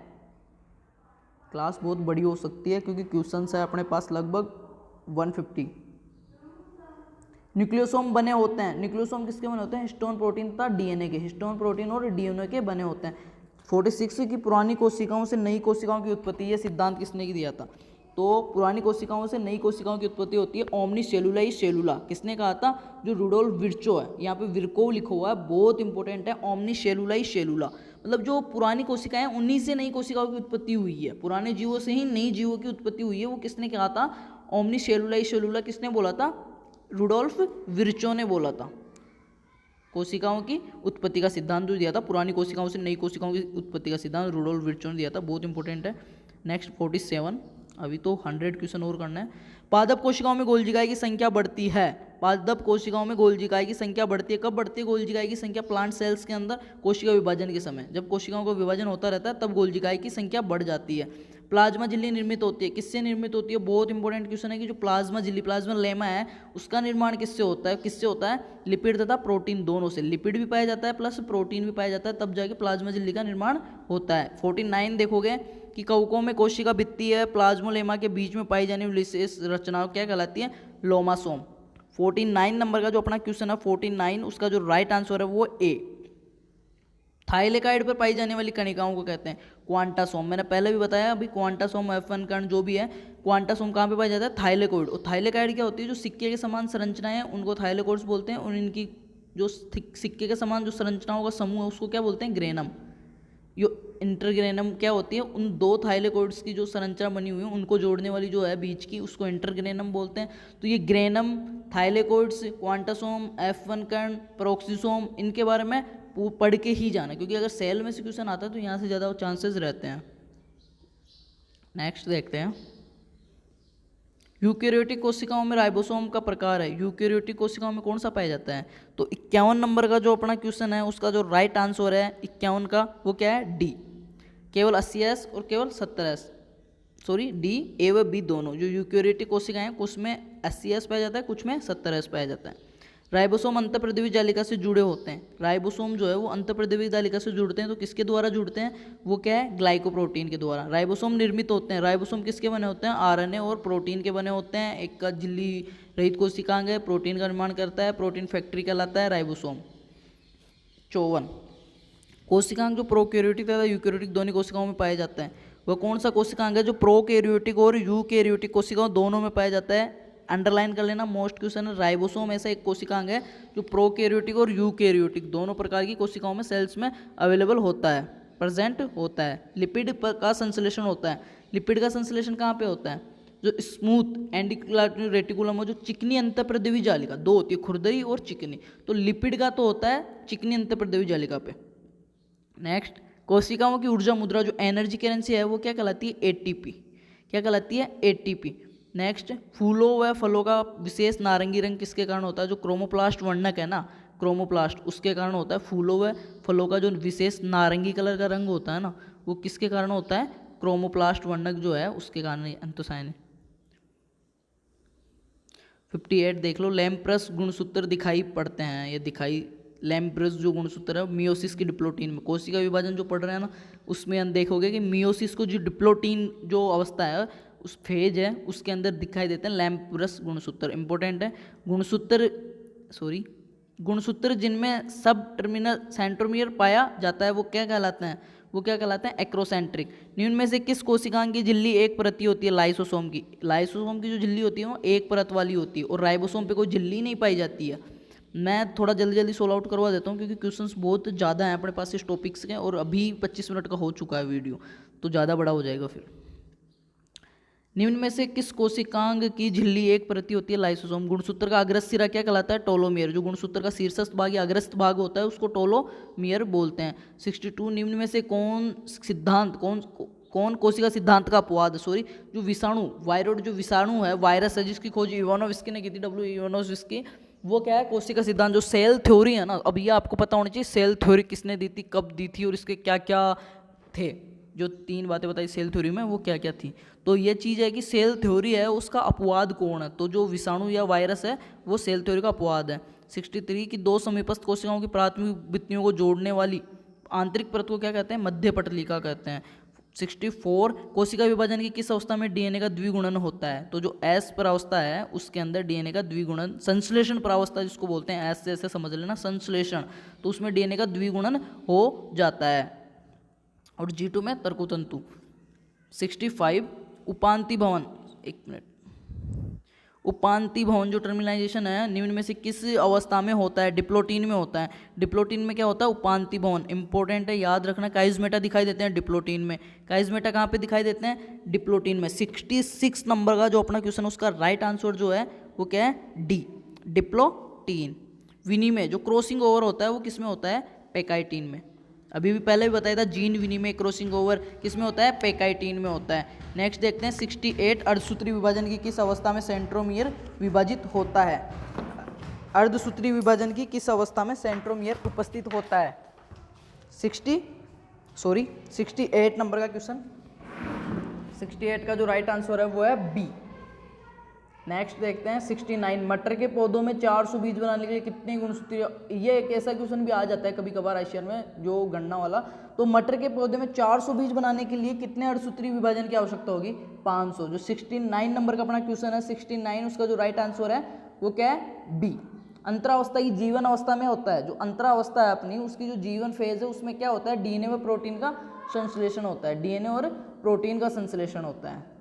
क्लास बहुत बड़ी हो सकती है क्योंकि क्वेश्चन है अपने पास लगभग 150। न्यूक्लियोसोम बने होते हैं, न्यूक्लियोसोम किसके बने होते हैं? हिस्टोन प्रोटीन तथा डीएनए के, हिस्टोन प्रोटीन और डीएनए के बने होते हैं। 46 की पुरानी कोशिकाओं से नई कोशिकाओं की उत्पत्ति, ये सिद्धांत किसने दिया था? तो पुरानी कोशिकाओं से नई कोशिकाओं की उत्पत्ति होती है ओमनी सेलुलाई सेलुला। किसने कहा था? जो रुडोल्फ विर्चो है, यहाँ पे विर्कोव लिखा हुआ है, बहुत इंपॉर्टेंट है। ओमनी सेलुलाई सेलुला मतलब जो पुरानी कोशिकाएं उन्हीं से नई कोशिकाओं की उत्पत्ति हुई है, पुराने जीवों से ही नई जीवों की उत्पत्ति हुई है। वो किसने कहा था? ओमनी सेलुलाई सेलुला किसने बोला था? रुडोल्फ विर्चो ने बोला था। कोशिकाओं की उत्पत्ति का सिद्धांत जो दिया था, पुरानी कोशिकाओं से नई कोशिकाओं की उत्पत्ति का सिद्धांत रुडोल्फ विर्चो ने दिया था, बहुत इंपॉर्टेंट है। नेक्स्ट 47, अभी तो 100 क्वेश्चन और करना है। पादप कोशिकाओं में गोल्जिकाई की संख्या बढ़ती है। पादप कोशिकाओं में गोल्जिकाई की संख्या बढ़ती है। कब बढ़ती है गोल्जिकाई की संख्या? प्लांट सेल्स के अंदर कोशिका विभाजन के समय, जब कोशिकाओं का विभाजन होता रहता है तब गोल्जिकाई की संख्या बढ़ जाती है। प्लाज्मा झिल्ली निर्मित होती है। किससे निर्मित होती है? बहुत इंपॉर्टेंट क्वेश्चन है कि जो प्लाज्मा झिल्ली, प्लाज्मा लेमा है, उसका निर्माण किससे होता है? किससे होता है? लिपिड तथा प्रोटीन दोनों से। लिपिड भी पाया जाता है प्लस प्रोटीन भी पाया जाता है, तब जाके प्लाज्मा झिल्ली का निर्माण होता है। 49 देखोगे कि कवकों में कोशिका भित्ति है प्लाज्मोलेमा के बीच में पाई जाने वाली विशेष रचना क्या कहलाती है? लोमासोम। 49 नंबर का जो अपना क्वेश्चन है 49, उसका जो राइट आंसर है वो ए। थाइलेकाइड पर पाई जाने वाली कणिकाओं को कहते हैं क्वांटासोम। मैंने पहले भी बताया, अभी क्वांटासोम F1 कण जो भी है, क्वांटासोम कहाँ पे पाया जाता है? थाइलेकोइड। और थाइलेकाइड क्या होती है? जो सिक्के के समान संरचनाएं हैं उनको थाइलेकोइड्स बोलते हैं, और इनकी जो सिक्के के समान जो संरचनाओं का समूह है उसको क्या बोलते हैं? ग्रेनम। यो इंटरग्रेनम क्या होती है? उन दो थाइलेकोइड्स की जो संरचना बनी हुई है उनको जोड़ने वाली जो है बीच की, उसको इंटरग्रेनम बोलते हैं। तो ये ग्रेनम, थाइलेकोइड्स, क्वांटासोम, F1 कण, पेरोक्सिसोम, इनके बारे में पढ़ के ही जाना, क्योंकि अगर सेल में से क्वेश्चन आता है तो यहाँ से ज़्यादा चांसेस रहते हैं। नेक्स्ट देखते हैं, यूकेरियोटिक कोशिकाओं में राइबोसोम का प्रकार है। यूकेरियोटिक कोशिकाओं में कौन सा पाया जाता है? तो 51 नंबर का जो अपना क्वेश्चन है उसका जो राइट आंसर है 51 का वो क्या है? डी। केवल 80S और केवल 70S, सॉरी डी, ए व बी दोनों। जो यूकेरियोटिक कोशिकाएं हैं कुछ में 80S पाया जाता है, कुछ में 70S पाया जाता है। राइबोसोम अंतःप्रदेवी जालिका से जुड़े होते हैं। राइबोसोम जो है वो अंतःप्रदेवी जालिका से जुड़ते हैं, तो किसके द्वारा जुड़ते हैं? वो क्या है? ग्लाइकोप्रोटीन के द्वारा। राइबोसोम निर्मित होते हैं। राइबोसोम किसके बने होते हैं? आरएनए और प्रोटीन के बने होते हैं। एक का झिल्ली रहित कोशिकांग है, प्रोटीन का निर्माण करता है, प्रोटीन फैक्ट्री कहलाता है राइबोसोम। 54, कोशिकांग जो प्रोकैरियोटिक तथा यूकैरियोटिक दोनों कोशिकाओं में पाया जाता है, वह कौन सा कोशिकांग है जो प्रोकैरियोटिक और यूकैरियोटिक कोशिकाओं दोनों में पाया जाता है? अंडरलाइन कर लेना, मोस्ट क्वेश्चन है। राइबोसोम ऐसा एक कोशिकांग है जो प्रोकैरियोटिक और यूकैरियोटिक दोनों प्रकार की कोशिकाओं में सेल्स में अवेलेबल होता है, प्रेजेंट होता है। लिपिड का संश्लेषण होता है। लिपिड का संश्लेषण कहाँ पे होता है? जो स्मूथ एंडोप्लाज्मिक रेटिकुलम, जो चिकनी अंतःप्रदेवी जालिका, दो होती है, खुरदरी और चिकनी, तो लिपिड का तो होता है चिकनी अंतःप्रदेवी जालिका पे। नेक्स्ट, कोशिकाओं की ऊर्जा मुद्रा जो एनर्जी करेंसी है वो क्या कहलाती है? एटीपी। क्या कहलाती है? एटीपी। नेक्स्ट, फूलों व फलों का विशेष नारंगी रंग किसके कारण होता है? जो क्रोमोप्लास्ट वर्णक है ना, क्रोमोप्लास्ट, उसके कारण होता है। फूलों व फलों का जो विशेष नारंगी कलर का रंग होता है ना, वो किसके कारण होता है? क्रोमोप्लास्ट वर्णक जो है उसके कारण एंथोसायनिन। 58 देख लो, लैम्प्रस गुणसूत्र दिखाई पड़ते हैं, ये दिखाई लैम्प्रस जो गुणसूत्र है मियोसिस की डिप्लोटीन में, कोशिका विभाजन जो पढ़ रहे हैं ना उसमें हम देखोगे कि मियोसिस को जो डिप्लोटीन जो अवस्था है उस फेज है उसके अंदर दिखाई देते हैं लैम्प्रस गुणसूत्र। इंपॉर्टेंट है गुणसूत्र जिनमें सब टर्मिनल सेंट्रोमियर पाया जाता है वो क्या कहलाते हैं एक्रोसेंट्रिक। निम्न में से किस कोशिकांग की झिल्ली एक परत होती है? लाइसोसोम की जो झिल्ली होती है वो एक परत वाली होती है और राइबोसोम पे कोई झिल्ली नहीं पाई जाती है। मैं थोड़ा जल्दी सोल्व आउट करवा देता हूँ क्योंकि क्वेश्चंस बहुत ज़्यादा हैं अपने पास इस टॉपिक्स के और अभी 25 मिनट का हो चुका है वीडियो तो ज़्यादा बड़ा हो जाएगा फिर। निम्न में से किस कोशिकांग की झिल्ली एक परत होती है? लाइसोसोम। गुणसूत्र का अग्रस्त सिरा क्या कहलाता है? टोलोमियर। जो गुणसूत्र का शीर्षस्थ भाग या अग्रस्त भाग होता है उसको टोलोमियर बोलते हैं। 62 निम्न में से कौन कोशिका सिद्धांत का अपवाद जो विषाणु वायरोड जो विषाणु है वायरस है जिसकी खोज इवानोव्स्की ने की थी, इवानोव्स्की, वो क्या है कोशिका सिद्धांत जो सेल थ्योरी है ना। अब ये आपको पता होनी चाहिए सेल थ्योरी किसने दी थी, कब दी थी और इसके क्या क्या थे। जो 3 बातें बताई सेल थ्योरी में वो क्या क्या थी, तो ये चीज़ है कि सेल थ्योरी है उसका अपवाद कौन है, तो जो विषाणु या वायरस है वो सेल थ्योरी का अपवाद है। 63 की 2 समीपस्थ कोशिकाओं की प्राथमिक भित्तियों को जोड़ने वाली आंतरिक परत को क्या कहते हैं? मध्य पटलिका कहते हैं। 64 कोशिका विभाजन की किस अवस्था में डीएनए का द्विगुणन होता है? तो जो एस प्रावस्था है उसके अंदर डीएनए का द्विगुणन, संश्लेषण प्रावस्था जिसको बोलते हैं, एस से ऐसे समझ लेना संश्लेषण, तो उसमें डीएनए का द्विगुणन हो जाता है। और G2 में तर्कुतंतु। 65 उपांति भवन, एक मिनट, उपांति भवन जो टर्मिनाइजेशन है निम्न में से किस अवस्था में होता है? डिप्लोटीन में होता है। डिप्लोटीन में क्या होता है? उपांति भवन। इंपॉर्टेंट है, याद रखना। काइजमेटा दिखाई देते हैं डिप्लोटीन में। काइजमेटा कहाँ पे दिखाई देते हैं? डिप्लोटीन में। 66 नंबर का जो अपना क्वेश्चन उसका राइट आंसर जो है वो क्या है? D, diplotene. विनिमय जो क्रॉसिंग ओवर होता है वो किस में होता है? पेकाइटिन में। अभी भी पहले भी बताया था जीन विनिमय क्रॉसिंग ओवर किस में होता है? पेकाइटिन में होता है। नेक्स्ट देखते हैं 68 अर्धसूत्री विभाजन की किस अवस्था में सेंट्रोमियर विभाजित होता है? अर्धसूत्री विभाजन की किस अवस्था में सेंट्रोमियर उपस्थित होता है? 68 नंबर का क्वेश्चन, 68 का जो राइट आंसर है वो है बी। नेक्स्ट देखते हैं 69 मटर के पौधों में 400 बीज बनाने के लिए कितने गुणसूत्री? ये एक ऐसा क्वेश्चन भी आ जाता है कभी कभार आईसीआर में जो गणना वाला। तो मटर के पौधे में 400 बीज बनाने के लिए कितने अर्धसूत्री विभाजन की आवश्यकता होगी? 500। जो 69 नंबर का अपना क्वेश्चन है 69 उसका जो राइट आंसर है वो क्या है? बी। अंतरावस्था की जीवन अवस्था में होता है, जो अंतरावस्था है अपनी उसकी जो जीवन फेज है उसमें क्या होता है? डीएनए व प्रोटीन का संश्लेषण होता है, डीएनए और प्रोटीन का संश्लेषण होता है।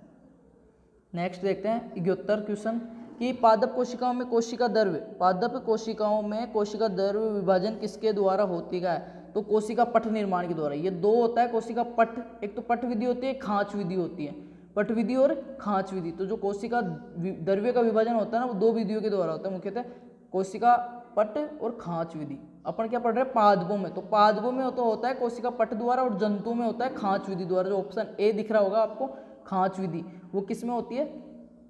नेक्स्ट देखते हैं 71 क्वेश्चन कि पादप कोशिकाओं में कोशिका द्रव्य विभाजन किसके द्वारा होती है? तो कोशिका पट निर्माण के द्वारा। ये दो होता है कोशिका पट, एक तो पट विधि होती है, खांच विधि होती है, पट विधि और खांच विधि। तो जो कोशिका द्रव्य का विभाजन होता है ना वो 2 विधियों के द्वारा होता है, मुख्यतः कोशिका पट और खांच विधि। अपन क्या पढ़ रहे हैं? पादपों में, तो पादपों में तो होता है कोशिका पट द्वारा और जंतुओं में होता है खांच विधि द्वारा। जो ऑप्शन ए दिख रहा होगा आपको खांच विधि, वो किस में होती है?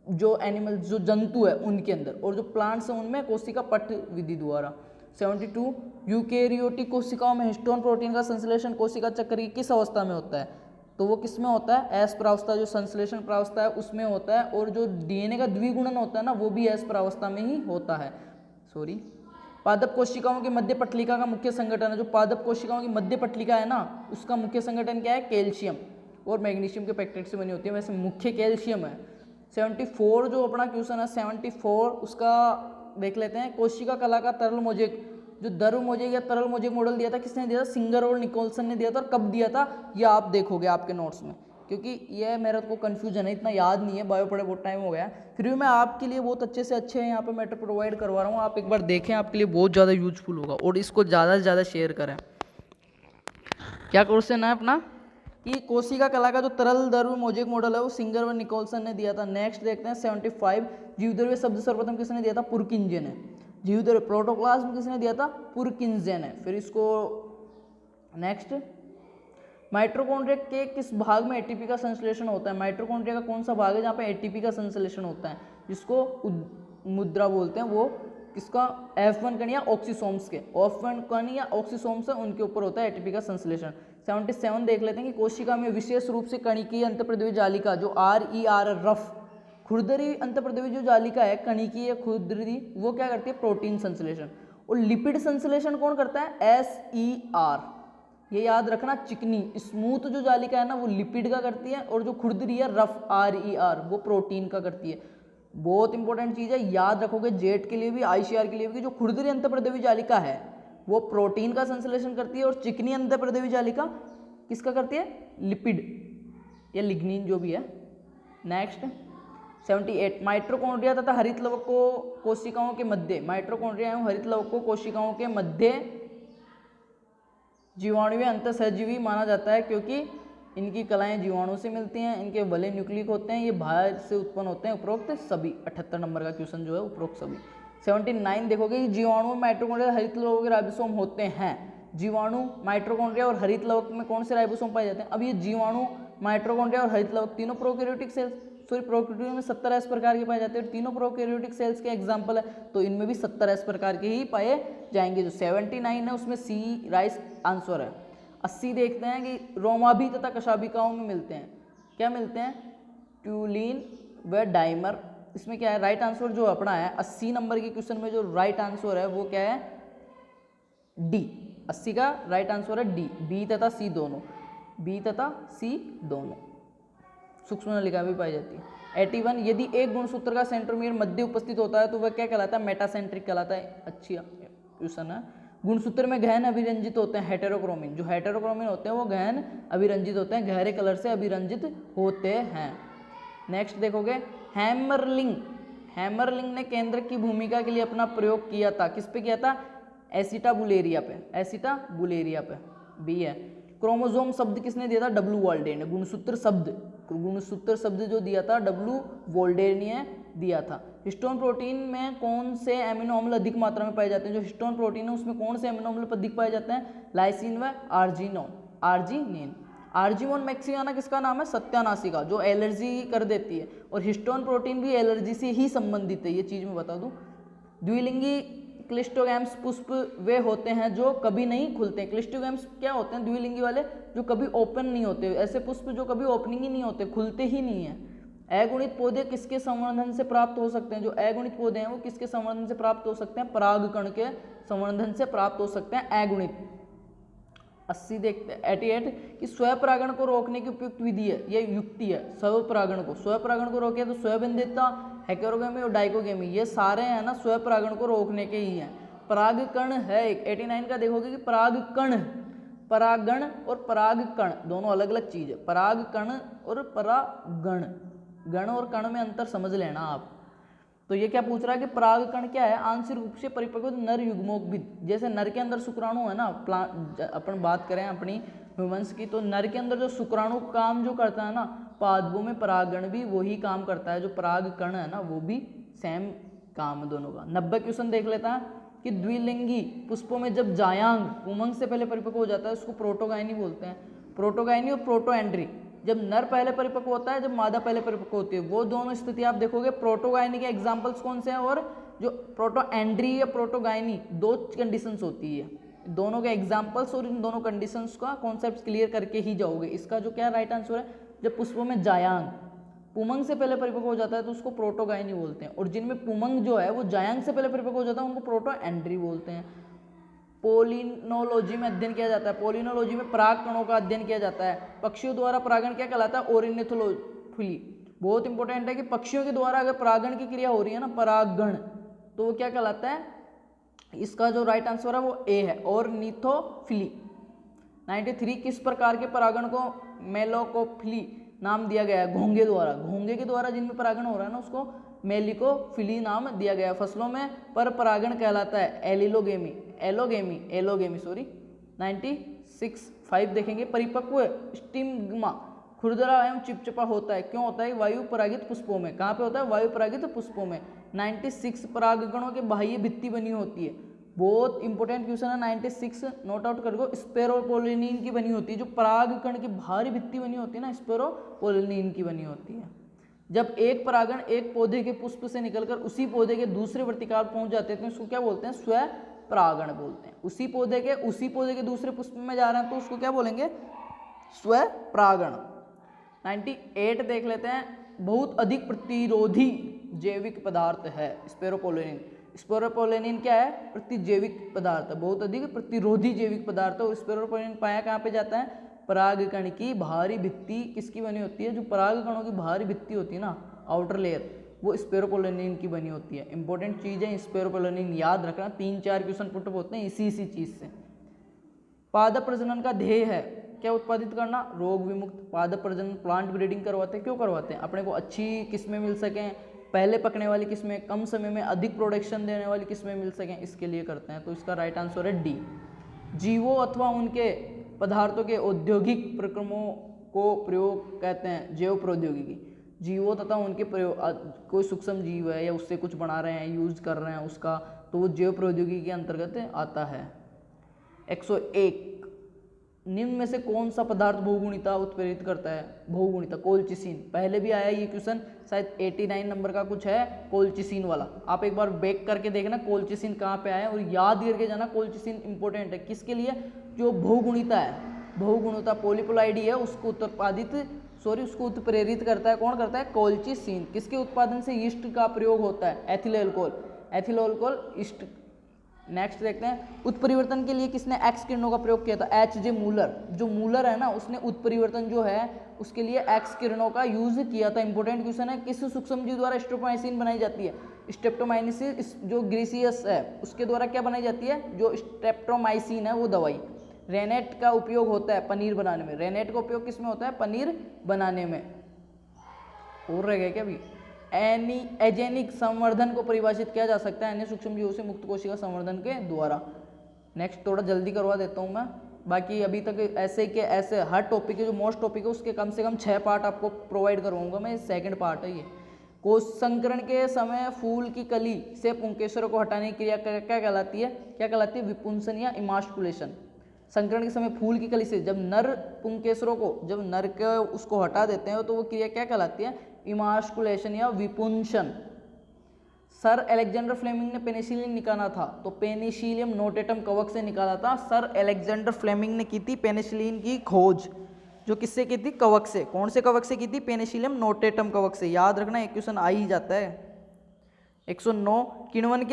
जो एनिमल जो जंतु है उनके अंदर, और जो प्लांट्स हैं उनमें कोशिका पट विधि द्वारा। 72 यूकेरियोटिक कोशिकाओं में हिस्टोन प्रोटीन का संश्लेषण कोशिका चक्र की किस अवस्था में होता है? तो वो किस में होता है? एस प्रावस्था, जो संश्लेषण प्रावस्था है उसमें होता है। और जो डीएनए का द्विगुणन होता है ना वो भी एस प्रावस्था में ही होता है। पादप कोशिकाओं की मध्य पटलिका का मुख्य संगठन है, जो पादप कोशिकाओं की मध्य पटलिका है ना उसका मुख्य संगठन क्या है? कैल्शियम और मैग्नीशियम के पेक्टेट से बनी होती है, वैसे मुख्य कैल्शियम है। 74 जो अपना क्वेश्चन है 74 उसका देख लेते हैं। कोशिका कला का तरल मोजेक, जो द्रव मोजेक या तरल मोजेक मॉडल दिया था किसने दिया था? सिंगर और निकोलसन ने दिया था। और कब दिया था ये आप देखोगे आपके नोट्स में, क्योंकि ये मेरे को कन्फ्यूजन है, इतना याद नहीं है, बायो पढ़े बहुत टाइम हो गया। फिर भी मैं आपके लिए बहुत अच्छे से अच्छे यहाँ पे मैटर प्रोवाइड करवा रहा हूँ, आप एक बार देखें, आपके लिए बहुत ज़्यादा यूजफुल होगा। और इसको ज़्यादा से ज़्यादा शेयर करें। क्या क्वेश्चन है अपना कि कोशिका कला का जो तरल द्रव्य मोजेक मॉडल है वो सिंगर व निकोलसन ने दिया था। नेक्स्ट देखते हैं 75 जीवद्रव्य शब्द सर्वप्रथम किसने दिया था? पुरकिंजन है। जीवद्रव्य प्रोटोप्लाज्म किसने दिया था? पुरकिंजन है। फिर इसको नेक्स्ट माइटोकॉन्ड्रिया के किस भाग में एटीपी का संश्लेषण होता है? माइटोकॉन्ड्रिया का कौन सा भाग है जहाँ पे एटीपी का संश्लेषण होता है, जिसको मुद्रा बोलते हैं? वो किसका? F1 कण या ऑक्सीसोम्स के, F1 कण या ऑक्सीसोम्स है उनके ऊपर होता है एटीपी का संश्लेषण। 77 देख लेते हैं कि कोशिका में विशेष रूप से कणिकीय अंतःप्रद्रव्य जालिका जो RER रफ खुरदरी अंतःप्रदेवी जो जालिका है, कणिकीय खुरदरी, वो क्या करती है? प्रोटीन संश्लेषण। और लिपिड संश्लेषण कौन करता है? SER। ये याद रखना, चिकनी स्मूथ जो जालिका है ना वो लिपिड का करती है, और जो खुरदरी है रफ RER वो प्रोटीन का करती है। बहुत इंपॉर्टेंट चीज है, याद रखोगे जेट के लिए भी, ICR के लिए भी, कि जो खुरदरी अंतःप्रदेवी जालिका है वो प्रोटीन का संश्लेषण करती है, और चिकनी अंतःप्रदेवी जालिका किसका करती है? लिपिड या लिग्निन जो भी है। नेक्स्ट 78, माइटोकॉन्ड्रिया तथा हरित लवक को कोशिकाओं के मध्य, माइटोकॉन्ड्रिया एवं हरित लवक को कोशिकाओं के मध्य जीवाणु अंतःसहजीवी माना जाता है, क्योंकि इनकी कलाएं जीवाणु से मिलती हैं, इनके वलय न्यूक्लिक होते हैं, ये बाहर से उत्पन्न होते हैं। उपरोक्त सभी 78 नंबर का क्वेश्चन जो है उपरोक्त सभी। 79 देखोगे कि जीवाणु में माइटोकॉन्ड्रिया हरित लवक के राइबोसोम होते हैं। जीवाणु, माइटोकॉन्ड्रिया और हरित लवक में कौन से राइबोसोम पाए जाते हैं? अब ये जीवाणु, माइटोकॉन्ड्रिया और हरित लवक तीनों प्रोकैरियोटिक सेल्स, सॉरी प्रोकैरियोट में 70 प्रकार के पाए जाते हैं, और तीनों प्रोकैरियोटिक सेल्स के एग्जाम्पल है, तो इनमें भी 70 प्रकार के ही पाए जाएंगे। जो 79 है उसमें सी राइस आंसर है। 80 देखते हैं कि रोमाभी तथा कशाभिकाओं में मिलते हैं, क्या मिलते हैं? ट्यूलिन व डाइमर। इसमें क्या है? राइट आंसर जो अपना है 80 नंबर के क्वेश्चन में जो राइट आंसर है वो क्या है? डी। 80 का राइट आंसर है डी, बी तथा सी दोनों, बी तथा सी दोनों सूक्ष्म नलिका भी पाई जाती है। 81, यदि एक गुणसूत्र का सेंट्रोमियर मध्य उपस्थित होता है तो वह क्या कहलाता है? मेटासेंट्रिक कहलाता है। अच्छी क्वेश्चन है। गुणसूत्र में गहन अभिरंजित होते हैं हेटेरोक्रोमिन, जो हेटेरोक्रोमिन होते हैं वो गहन अभिरंजित होते हैं, गहरे कलर से अभिरंजित होते हैं। नेक्स्ट देखोगे हैमरलिंग, हैमरलिंग ने केंद्रक की भूमिका के लिए अपना प्रयोग किया था, किस पे किया था? एसिटाबुलेरिया पे, एसिटाबुलेरिया पे, बी है। क्रोमोसोम शब्द किसने दिया था? डब्ल्यू वॉल्डेन ने। गुणसूत्र शब्द जो दिया था डब्ल्यू वॉल्डेन ने दिया था। हिस्टोन प्रोटीन में कौन से एमिनो अम्ल अधिक मात्रा में पाए जाते हैं? जो हिस्टोन प्रोटीन है उसमें कौन से एमिनो अम्ल अधिक पाए जाते हैं? लाइसिन व आर्जिनिन। आर्जिमोन मैक्सियाना किसका नाम है? सत्यानाशी का, जो एलर्जी कर देती है, और हिस्टोन प्रोटीन भी एलर्जी से ही संबंधित है, ये चीज मैं बता दूं। द्विलिंगी क्लिस्टोगैम्स पुष्प वे होते हैं जो कभी नहीं खुलते। क्लिस्टोगैम्स क्या होते हैं? द्विलिंगी वाले जो कभी ओपन नहीं होते, ऐसे पुष्प जो कभी ओपनिंग ही नहीं होते, खुलते ही नहीं है। अगुणित पौधे किसके संवर्धन से प्राप्त हो सकते हैं? जो अगुणित पौधे हैं वो किसके संवर्धन से प्राप्त हो सकते हैं? परागकण के संवर्धन से प्राप्त हो सकते हैं अगुणित। 80 देखते हैं 88 कि स्वपरागण को रोकने की उपयुक्त विधि है, ये युक्ति है। स्वपरागण को रोके तो स्वबंधितता, हेटेरोगेमी और डाइकोगेमी, ये सारे हैं ना स्वपरागण को रोकने के ही हैं। परागकण है एक। 89 का देखोगे कि परागकण, परागण और परागकण दोनों अलग अलग चीज है। परागकण और परागण, गण और कण में अंतर समझ लेना आप। तो ये क्या पूछ रहा है कि परागकण क्या है? आंशिक रूप से परिपक्व नर युग्मोद्भिद, जैसे नर के अंदर शुक्राणु है ना, अपन बात करें अपनी ह्यूमंस की, तो नर के अंदर जो शुक्राणु काम जो करता है ना, पादपों में परागण भी वही काम करता है, जो परागकण है ना वो भी सेम काम है दोनों का। 90 क्वेश्चन देख लेता है कि द्विलिंगी पुष्पों में जब जायांग उमंग से पहले परिपक्व हो जाता है उसको प्रोटोगाइनी बोलते हैं। प्रोटोगाइनी और प्रोटोएंड्री, जब नर पहले परिपक्व होता है, जब मादा पहले परिपक्व होती है, वो दोनों स्थिति आप देखोगे। प्रोटोगाइनी के एग्जांपल्स कौन से हैं? और जो प्रोटोएंड्री या प्रोटोगाइनी, दो कंडीशंस होती है, दोनों के एग्जांपल्स और इन दोनों कंडीशंस का कॉन्सेप्ट क्लियर करके ही जाओगे। इसका जो क्या राइट आंसर है, जब पुष्पों में जायांग पुमंग से पहले परिपक्व हो जाता है तो उसको प्रोटोगाइनी बोलते हैं, और जिनमें पुमंग जो है वो जायांग से पहले परिपक्व हो जाता है उनको प्रोटोएंड्री बोलते हैं। पोलिनोलॉजी में अध्ययन किया जाता है, पोलिनोलॉजी में पराग कणों का अध्ययन किया जाता है। पक्षियों द्वारा परागण क्या कहलाता है? ओरिनिथोफिली। बहुत इंपॉर्टेंट है कि पक्षियों के द्वारा अगर परागण की क्रिया हो रही है ना, परागण, तो वो क्या कहलाता है? इसका जो राइट आंसर है वो ए है, ओर्निथोफिली। 93 किस प्रकार के परागण को मेलोकोफिली नाम दिया गया है? घोंगे द्वारा, घोंगे के द्वारा जिनमें परागण हो रहा है ना उसको मेलिकोफिली नाम दिया गया है। फसलों में पर परागण कहलाता है एलिलोगेमी, एलोगेमी सॉरी। 96 5 देखेंगे परिपक्व स्टिग्मा खुरदरा एवं चिपचिपा होता है, क्यों होता है? वायु परागित पुष्पों में। कहाँ पे होता है? वायु परागित पुष्पों में। 96 परागकणों के बाह्य भित्ति बनी होती है, बहुत इंपॉर्टेंट क्वेश्चन है। 96 नोट आउट कर दो। स्पेरोपोलिनिन की बनी होती है, जो परागकण की बाहरी भित्ति बनी होती है ना, स्पेरोपोलिनिन की बनी होती है। जब एक परागण एक पौधे के पुष्प से निकलकर उसी पौधे के दूसरे वर्तिकाल पहुंच जाते हैं तो उसको क्या बोलते हैं? स्वपरागण बोलते हैं। उसी पौधे के दूसरे पुष्प में जा रहे हैं तो उसको क्या बोलेंगे? स्वपरागण। 98 देख लेते हैं बहुत अधिक प्रतिरोधी जैविक पदार्थ है स्पोरोपोलेनिन। स्पोरोपोलेनिन क्या है? प्रतिजैविक पदार्थ है, बहुत अधिक प्रतिरोधी जैविक पदार्थ है। और स्पोरोपोलेनिन पाया कहाँ पे जाता है? परागकण की बाहरी भित्ति किसकी बनी होती है? जो परागकणों की बाहरी भित्ति होती है ना, आउटर लेयर, वो स्पोरोपोलेनिन की बनी होती है। इंपॉर्टेंट चीज़ है स्पोरोपोलेनिन, याद रखना। 3-4 क्वेश्चन पुट होते हैं इसी चीज़ से। पादप प्रजनन का ध्येय है क्या उत्पादित करना? रोग विमुक्त पादप प्रजनन। प्लांट ब्रीडिंग करवाते हैं, क्यों करवाते हैं? अपने को अच्छी किस्में मिल सकें, पहले पकने वाली किस्में, कम समय में अधिक प्रोडक्शन देने वाली किस्में मिल सकें, इसके लिए करते हैं। तो इसका राइट आंसर है डी। जीवों अथवा उनके पदार्थों के औद्योगिक प्रक्रमों को प्रयोग कहते हैं जैव प्रौद्योगिकी। जीवों तथा उनके प्रयोग, कोई सूक्ष्म जीव है या उससे कुछ बना रहे हैं, यूज कर रहे हैं उसका, तो वो जैव प्रौद्योगिकी के अंतर्गत आता है। 101 निम्न में से कौन सा पदार्थ बहुगुणिता उत्प्रेरित करता है? बहुगुणिता कोलचिसिन। पहले भी आया ये क्वेश्चन, शायद 89 नंबर का कुछ है कोलचिसिन वाला। आप एक बार बैक करके देखना कोलचिसिन कहाँ पे आया और याद करके जाना। कोलचिसिन इंपॉर्टेंट है किसके लिए? जो बहुगुणिता है, बहुगुणिता पॉलीपोलाइडी है, उसको उसको उत्प्रेरित करता है। कौन करता है? कोलचिसिन। किसके उत्पादन से यीस्ट का प्रयोग होता है? Ethyl alcohol yeast. नेक्स्ट देखते हैं उत्परिवर्तन के लिए किसने एक्स किरणों का प्रयोग किया था? एच.जे. मूलर। जो मूलर है ना, उसने उत्परिवर्तन जो है उसके लिए एक्स किरणों का यूज किया था। इंपॉर्टेंट क्वेश्चन है। किस सूक्ष्म जीव द्वारा स्ट्रेप्टोमाइसिन बनाई जाती है? स्ट्रेप्टोमाइसिन जो ग्रीसियस है उसके द्वारा क्या बनाई जाती है? जो स्ट्रेप्टोमाइसिन है वो दवाई। रेनेट का उपयोग होता है पनीर बनाने में। रेनेट का उपयोग किस में होता है? पनीर बनाने में। और रह गया क्या अभी? एजेनिक संवर्धन को परिभाषित किया जा सकता है अन्य सूक्ष्म जीवों से मुक्त कोशिका संवर्धन के द्वारा। नेक्स्ट थोड़ा जल्दी करवा देता हूँ मैं, बाकी अभी तक ऐसे के ऐसे हर टॉपिक के जो मोस्ट टॉपिक है उसके कम से कम 6 पार्ट आपको प्रोवाइड करवाऊंगा मैं। सेकंड पार्ट है ये। कोश संकरण के समय फूल की कली से पुंकेसरों को हटाने की क्रिया क्या कहलाती है? क्या कहलाती है? विपुंसन या इमास्कुलेशन। संकरण के समय फूल की कली से जब नर पुंकेसरों को, जब नर के उसको हटा देते हैं तो वो क्रिया क्या कहलाती है? इमास्कुलेशन या विपुंसन। सर अलेक्जेंडर फ्लेमिंग ने पेनिसिलिन निकाला था तो पेनिसिलियम नोटेटम कवक से निकाला था। सर अलेक्जेंडर फ्लेमिंग ने की थी पेनिसिलिन की खोज, जो किससे की थी? कवक से। कौन से कवक से की थी? पेनिसिलियम नोटेटम कवक से। याद रखना, एक क्वेश्चन आ ही जाता है। 109 किण्वन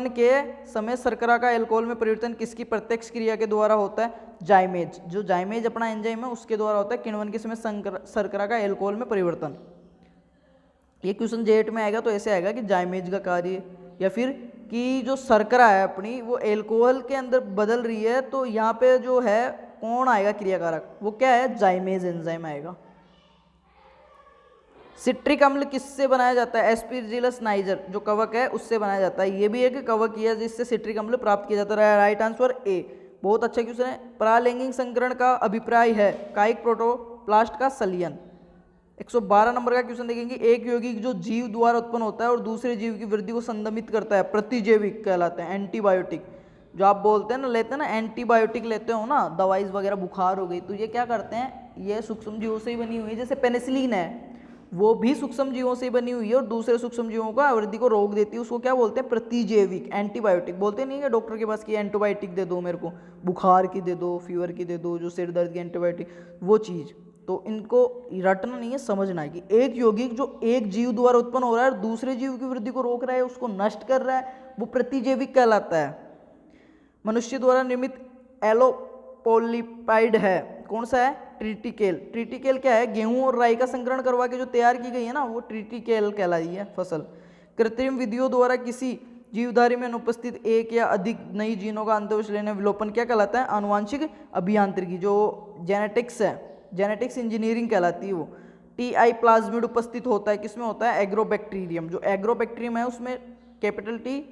के समय शर्करा का अल्कोहल में परिवर्तन किसकी प्रत्यक्ष क्रिया के द्वारा होता है? जाइमेज। जो जाइमेज अपना एंजाइम है उसके द्वारा होता है किण्वन के समय शर्करा का अल्कोहल में परिवर्तन। ये क्वेश्चन जेट में आएगा तो ऐसे आएगा कि जाइमेज का कार्य, या फिर कि जो शर्करा है अपनी वो अल्कोहल के अंदर बदल रही है, तो यहाँ पे जो है कौन आएगा क्रियाकारक? वो क्या है? जाइमेज एंजाइम आएगा। सिट्रिक अम्ल किससे बनाया जाता है? एस्परजिलस नाइजर जो कवक है उससे बनाया जाता है। ये भी एक कवक ही है जिससे सिट्रिक अम्ल प्राप्त किया जाता है। Right answer A. बहुत अच्छा क्वेश्चन है। परालैंगिक संकरण का अभिप्राय है कायिक प्रोटोप्लास्ट का संलयन। 112 नंबर का क्वेश्चन देखेंगे। एक यौगिक जो जीव द्वारा उत्पन्न होता है और दूसरे जीव की वृद्धि को संदमित करता है प्रतिजैविक कहलाते हैं। एंटीबायोटिक जो आप बोलते हैं ना, लेते हैं ना, एंटीबायोटिक लेते हो ना, दवाई वगैरह, बुखार हो गई, तो ये क्या करते हैं? ये सूक्ष्म जीवों से ही बनी हुई है। जैसे पेनिसिलिन है वो भी सूक्ष्म जीवों से बनी हुई है और दूसरे सूक्ष्म जीवों का वृद्धि को रोक देती है। उसको क्या बोलते हैं? प्रतिजैविक। एंटीबायोटिक बोलते नहीं है डॉक्टर के पास कि एंटीबायोटिक दे दो मेरे को, बुखार की दे दो, फीवर की दे दो, जो सिर दर्द की एंटीबायोटिक, वो चीज़। तो इनको रटना नहीं है, समझना है कि एक यौगिक जो एक जीव द्वारा उत्पन्न हो रहा है और दूसरे जीव की वृद्धि को रोक रहा है, उसको नष्ट कर रहा है, वो प्रतिजैविक कहलाता है। मनुष्य द्वारा निर्मित एलोपोलिपाइड है, कौन सा है? ट्रिटिकेल। ट्रिटिकेल क्या है? गेहूं और राई का संकरण करवा के जो तैयार की गई है ना, वो ट्रिटिकेल कहलाई है फसल। कृत्रिम विधियों द्वारा किसी जीवधारी में अनुपस्थित एक या अधिक नई जीनों का अंतःकोश लेने विलोपन क्या कहलाता है? आनुवांशिक अभियांत्रिकी, जो जेनेटिक्स है, जेनेटिक्स इंजीनियरिंग कहलाती है वो। टी.आई. प्लाज्मिड उपस्थित होता है, किसमें होता है? एग्रोबैक्टीरियम। जो एग्रोबैक्टीरियम है उसमें कैपिटल टी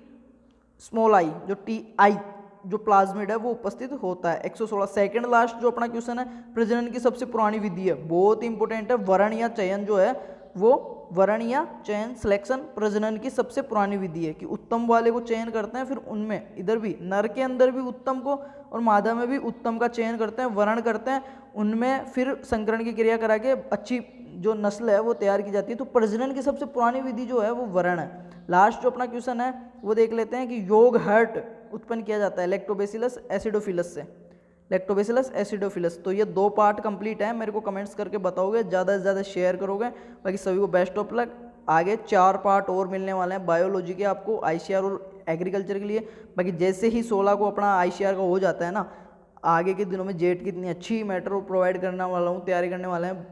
स्मॉल आई, जो टी.आई. जो प्लाज्मिड है वो उपस्थित होता है। 116 सेकंड लास्ट जो अपना क्वेश्चन है, प्रजनन की सबसे पुरानी विधि है, बहुत इंपॉर्टेंट है। वर्ण या चयन जो है वो वर्ण या चयन सिलेक्शन प्रजनन की सबसे पुरानी विधि है कि उत्तम वाले को चयन करते हैं, फिर उनमें इधर भी नर के अंदर भी उत्तम को और मादा में भी उत्तम का चयन करते हैं, वर्ण करते हैं, उनमें फिर संकरण की क्रिया करा के अच्छी जो नस्ल है वो तैयार की जाती है। तो प्रजनन की सबसे पुरानी विधि जो है वो वर्ण है। लास्ट जो अपना क्वेश्चन है वो देख लेते हैं कि योग हर्ट उत्पन्न किया जाता है लैक्टोबैसिलस एसिडोफिलस से। Lactobacillus acidophilus. तो ये 2 पार्ट कंप्लीट है, मेरे को कमेंट्स करके बताओगे, ज़्यादा से ज़्यादा शेयर करोगे। बाकी सभी को बेस्ट ऑफ लक। आगे 4 पार्ट और मिलने वाले हैं बायोलॉजी के आपको, आईसीआर और एग्रीकल्चर के लिए। बाकी जैसे ही 16 को अपना आईसीआर का हो जाता है ना, आगे के दिनों में जेट की इतनी अच्छी मैटर प्रोवाइड करने वाला हूँ, तैयारी करने वाले हैं।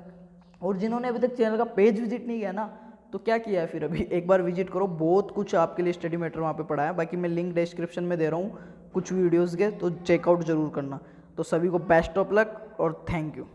और जिन्होंने अभी तक चैनल का पेज विजिट नहीं किया ना, तो क्या किया है फिर, अभी एक बार विजिट करो, बहुत कुछ आपके लिए स्टडी मैटर वहाँ पे पड़ा है। बाकी मैं लिंक डिस्क्रिप्शन में दे रहा हूँ कुछ वीडियोज़ के, तो चेकआउट जरूर करना। तो सभी को बेस्ट ऑफ लक और थैंक यू।